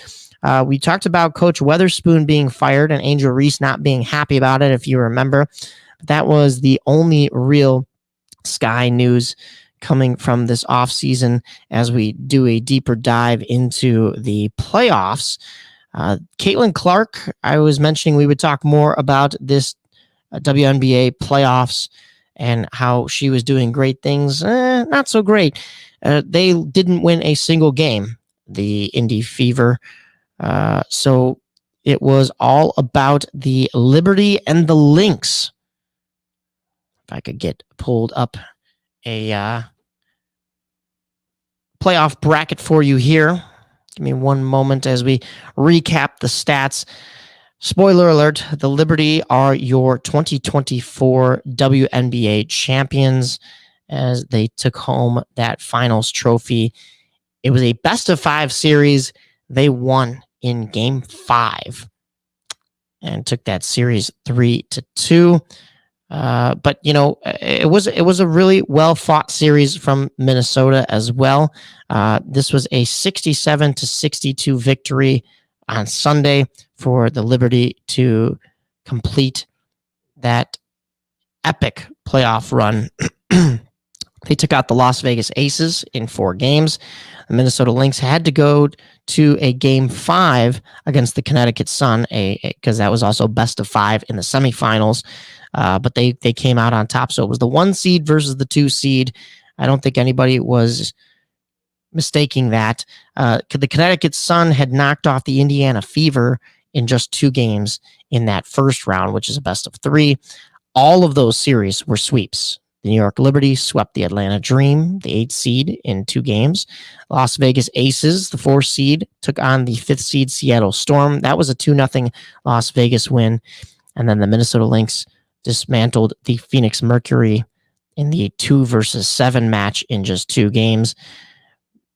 we talked about Coach Weatherspoon being fired and Angel Reese not being happy about it, if you remember. That was the only real Sky news coming from this offseason as we do a deeper dive into the playoffs. Caitlin Clark, I was mentioning we would talk more about this WNBA playoffs and how she was doing great things. Not so great. They didn't win a single game, the Indy Fever. So it was all about the Liberty and the Lynx. If I could get pulled up a playoff bracket for you here. Give me one moment as we recap the stats. Spoiler alert, the Liberty are your 2024 WNBA champions as they took home that finals trophy. It was a best-of-5 series. They won in Game 5 and took that series 3-2. But, it was a really well-fought series from Minnesota as well. This was a 67-62 victory on Sunday for the Liberty to complete that epic playoff run. They took out the Las Vegas Aces in 4 games. The Minnesota Lynx had to go to a Game 5 against the Connecticut Sun, because that was also best of 5 in the semifinals. But they came out on top. So it was the 1 seed versus the 2 seed. I don't think anybody was mistaking that. The Connecticut Sun had knocked off the Indiana Fever in just 2 games in that first round, which is a best of 3. All of those series were sweeps. The New York Liberty swept the Atlanta Dream, the 8th seed, in 2 games. Las Vegas Aces, the 4th seed, took on the 5th seed Seattle Storm. That was a 2-0 Las Vegas win. And then the Minnesota Lynx dismantled the Phoenix Mercury in the 2 versus 7 match in just 2 games.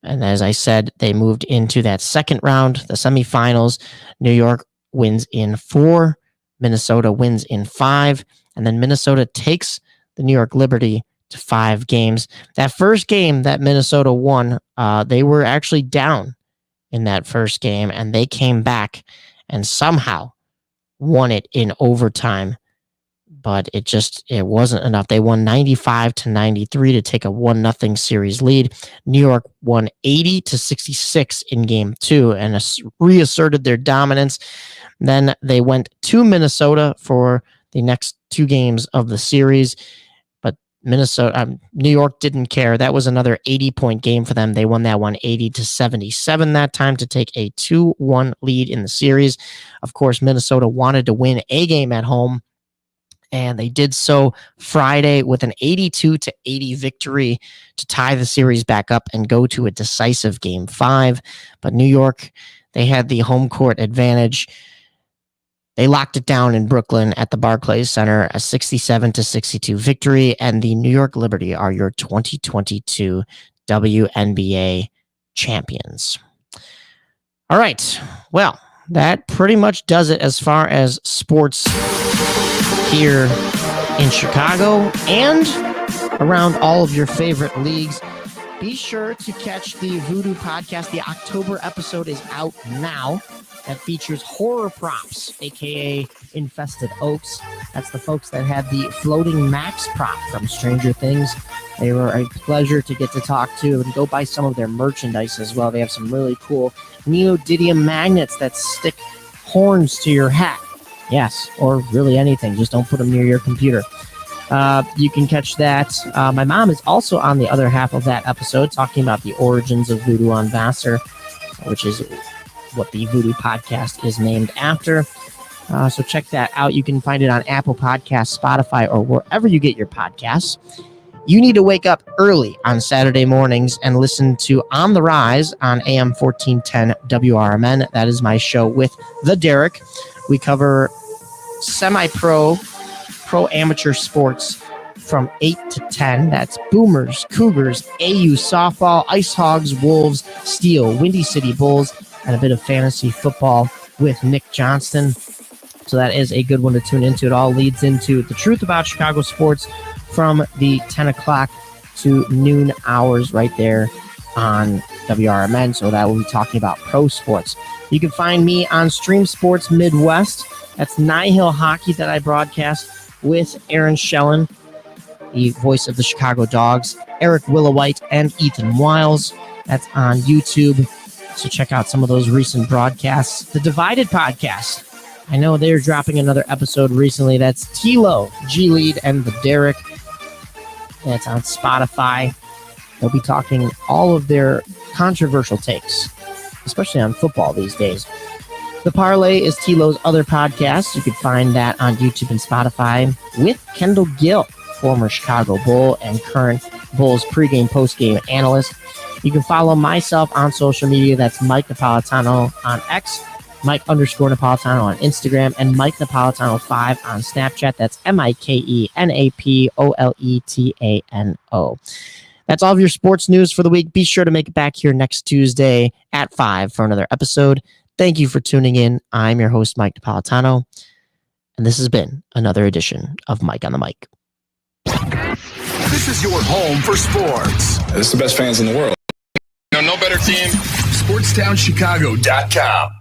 And as I said, they moved into that second round, the semifinals. New York wins in 4. Minnesota wins in 5. And then Minnesota takes the New York Liberty to 5 games. That first game that Minnesota won, they were actually down in that first game, and they came back and somehow won it in overtime. But it wasn't enough. They won 95-93 to take a 1-0 series lead. New York won 80-66 in Game 2 and reasserted their dominance. Then they went to Minnesota for the next 2 games of the series. But New York didn't care. That was another 80-point game for them. They won that one 80-77 that time to take a 2-1 lead in the series. Of course, Minnesota wanted to win a game at home, and they did so Friday with an 82-80 victory to tie the series back up and go to a decisive Game 5. But New York, they had the home court advantage. They locked it down in Brooklyn at the Barclays Center, a 67-62 victory, and the New York Liberty are your 2022 WNBA champions. All right. Well, that pretty much does it as far as sports here in Chicago and around all of your favorite leagues. Be sure to catch the Voodoo podcast. The October episode is out now. That features horror props, aka Infested Oaks. That's the folks that had the floating Max prop from Stranger Things. They were a pleasure to get to talk to and go buy some of their merchandise as well. They have some really cool neodymium magnets that stick horns to your hat. Yes, or really anything. Just don't put them near your computer. You can catch that. My mom is also on the other half of that episode talking about the origins of Voodoo on Vassar, which is what the Voodoo podcast is named after. So check that out. You can find it on Apple Podcasts, Spotify, or wherever you get your podcasts. You need to wake up early on Saturday mornings and listen to On the Rise on AM 1410 WRMN. That is my show with the Derek. We cover semi-pro, pro-amateur sports from 8 to 10. That's Boomers, Cougars, AU softball, Ice Hogs, Wolves, Steel, Windy City Bulls, and a bit of fantasy football with Nick Johnston. So that is a good one to tune into. It all leads into the truth about Chicago sports from the 10 o'clock to noon hours right there on WRMN. So that will be talking about pro sports. You can find me on Stream Sports Midwest. That's Nihil Hockey that I broadcast with Aaron Schellen, the voice of the Chicago Dogs, Eric Willowhite, and Ethan Wiles. That's on YouTube. So check out some of those recent broadcasts. The Divided podcast. I know they're dropping another episode recently. That's Tilo, G-Lead, and the Derek. That's on Spotify. They'll be talking all of their controversial takes, especially on football these days. The Parlay is Tilo's other podcast. You can find that on YouTube and Spotify with Kendall Gill, former Chicago Bull and current Bulls pregame, postgame analyst. You can follow myself on social media. That's Mike Napolitano on X. Mike_Napolitano on Instagram, and Mike Napolitano5 on Snapchat. That's MikeNapoletano. That's all of your sports news for the week. Be sure to make it back here next Tuesday at 5 for another episode. Thank you for tuning in. I'm your host, Mike Napolitano, and this has been another edition of Mike on the Mic. This is your home for sports. This is the best fans in the world. No better team. SportsTownChicago.com.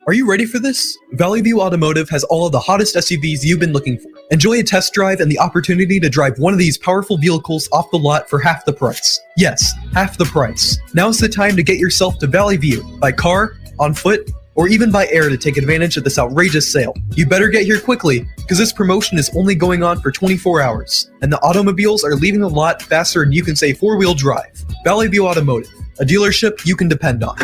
Are you ready for this? Valley View Automotive has all of the hottest SUVs you've been looking for. Enjoy a test drive and the opportunity to drive one of these powerful vehicles off the lot for half the price. Yes, half the price. Now's the time to get yourself to Valley View by car, on foot, or even by air to take advantage of this outrageous sale. You better get here quickly, because this promotion is only going on for 24 hours, and the automobiles are leaving the lot faster than you can say four-wheel drive. Valley View Automotive, a dealership you can depend on.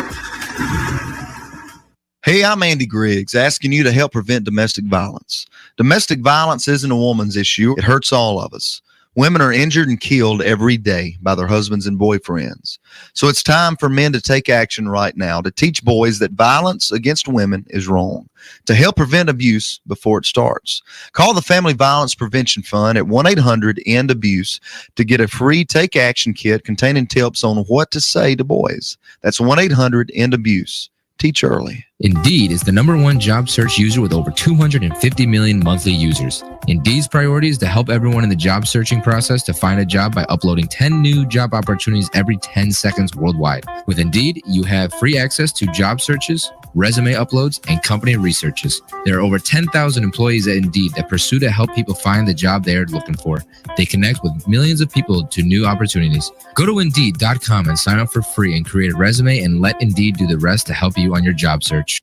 Hey, I'm Andy Griggs, asking you to help prevent domestic violence. Domestic violence isn't a woman's issue. It hurts all of us. Women are injured and killed every day by their husbands and boyfriends. So it's time for men to take action right now to teach boys that violence against women is wrong, to help prevent abuse before it starts. Call the Family Violence Prevention Fund at 1-800-END-ABUSE to get a free Take Action kit containing tips on what to say to boys. That's 1-800-END-ABUSE. Teach early. Indeed is the #1 job search user with over 250 million monthly users. Indeed's priority is to help everyone in the job searching process to find a job by uploading 10 new job opportunities every 10 seconds worldwide. With Indeed, you have free access to job searches, resume uploads, and company researches. There are over 10,000 employees at Indeed that pursue to help people find the job they are looking for. They connect with millions of people to new opportunities. Go to Indeed.com and sign up for free and create a resume and let Indeed do the rest to help you on your job search.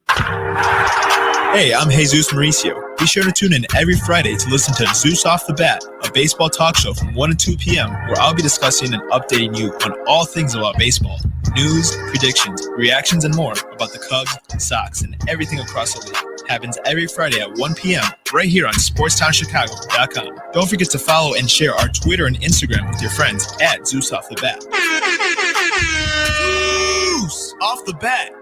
Hey, I'm Jesus Mauricio. Be sure to tune in every Friday to listen to Zeus Off the Bat, a baseball talk show from 1 to 2 p.m., where I'll be discussing and updating you on all things about baseball. News, predictions, reactions, and more about the Cubs, Sox, and everything across the league. Happens every Friday at 1 p.m. right here on SportsTownChicago.com. Don't forget to follow and share our Twitter and Instagram with your friends at Zeus Off the Bat. Zeus Off the Bat.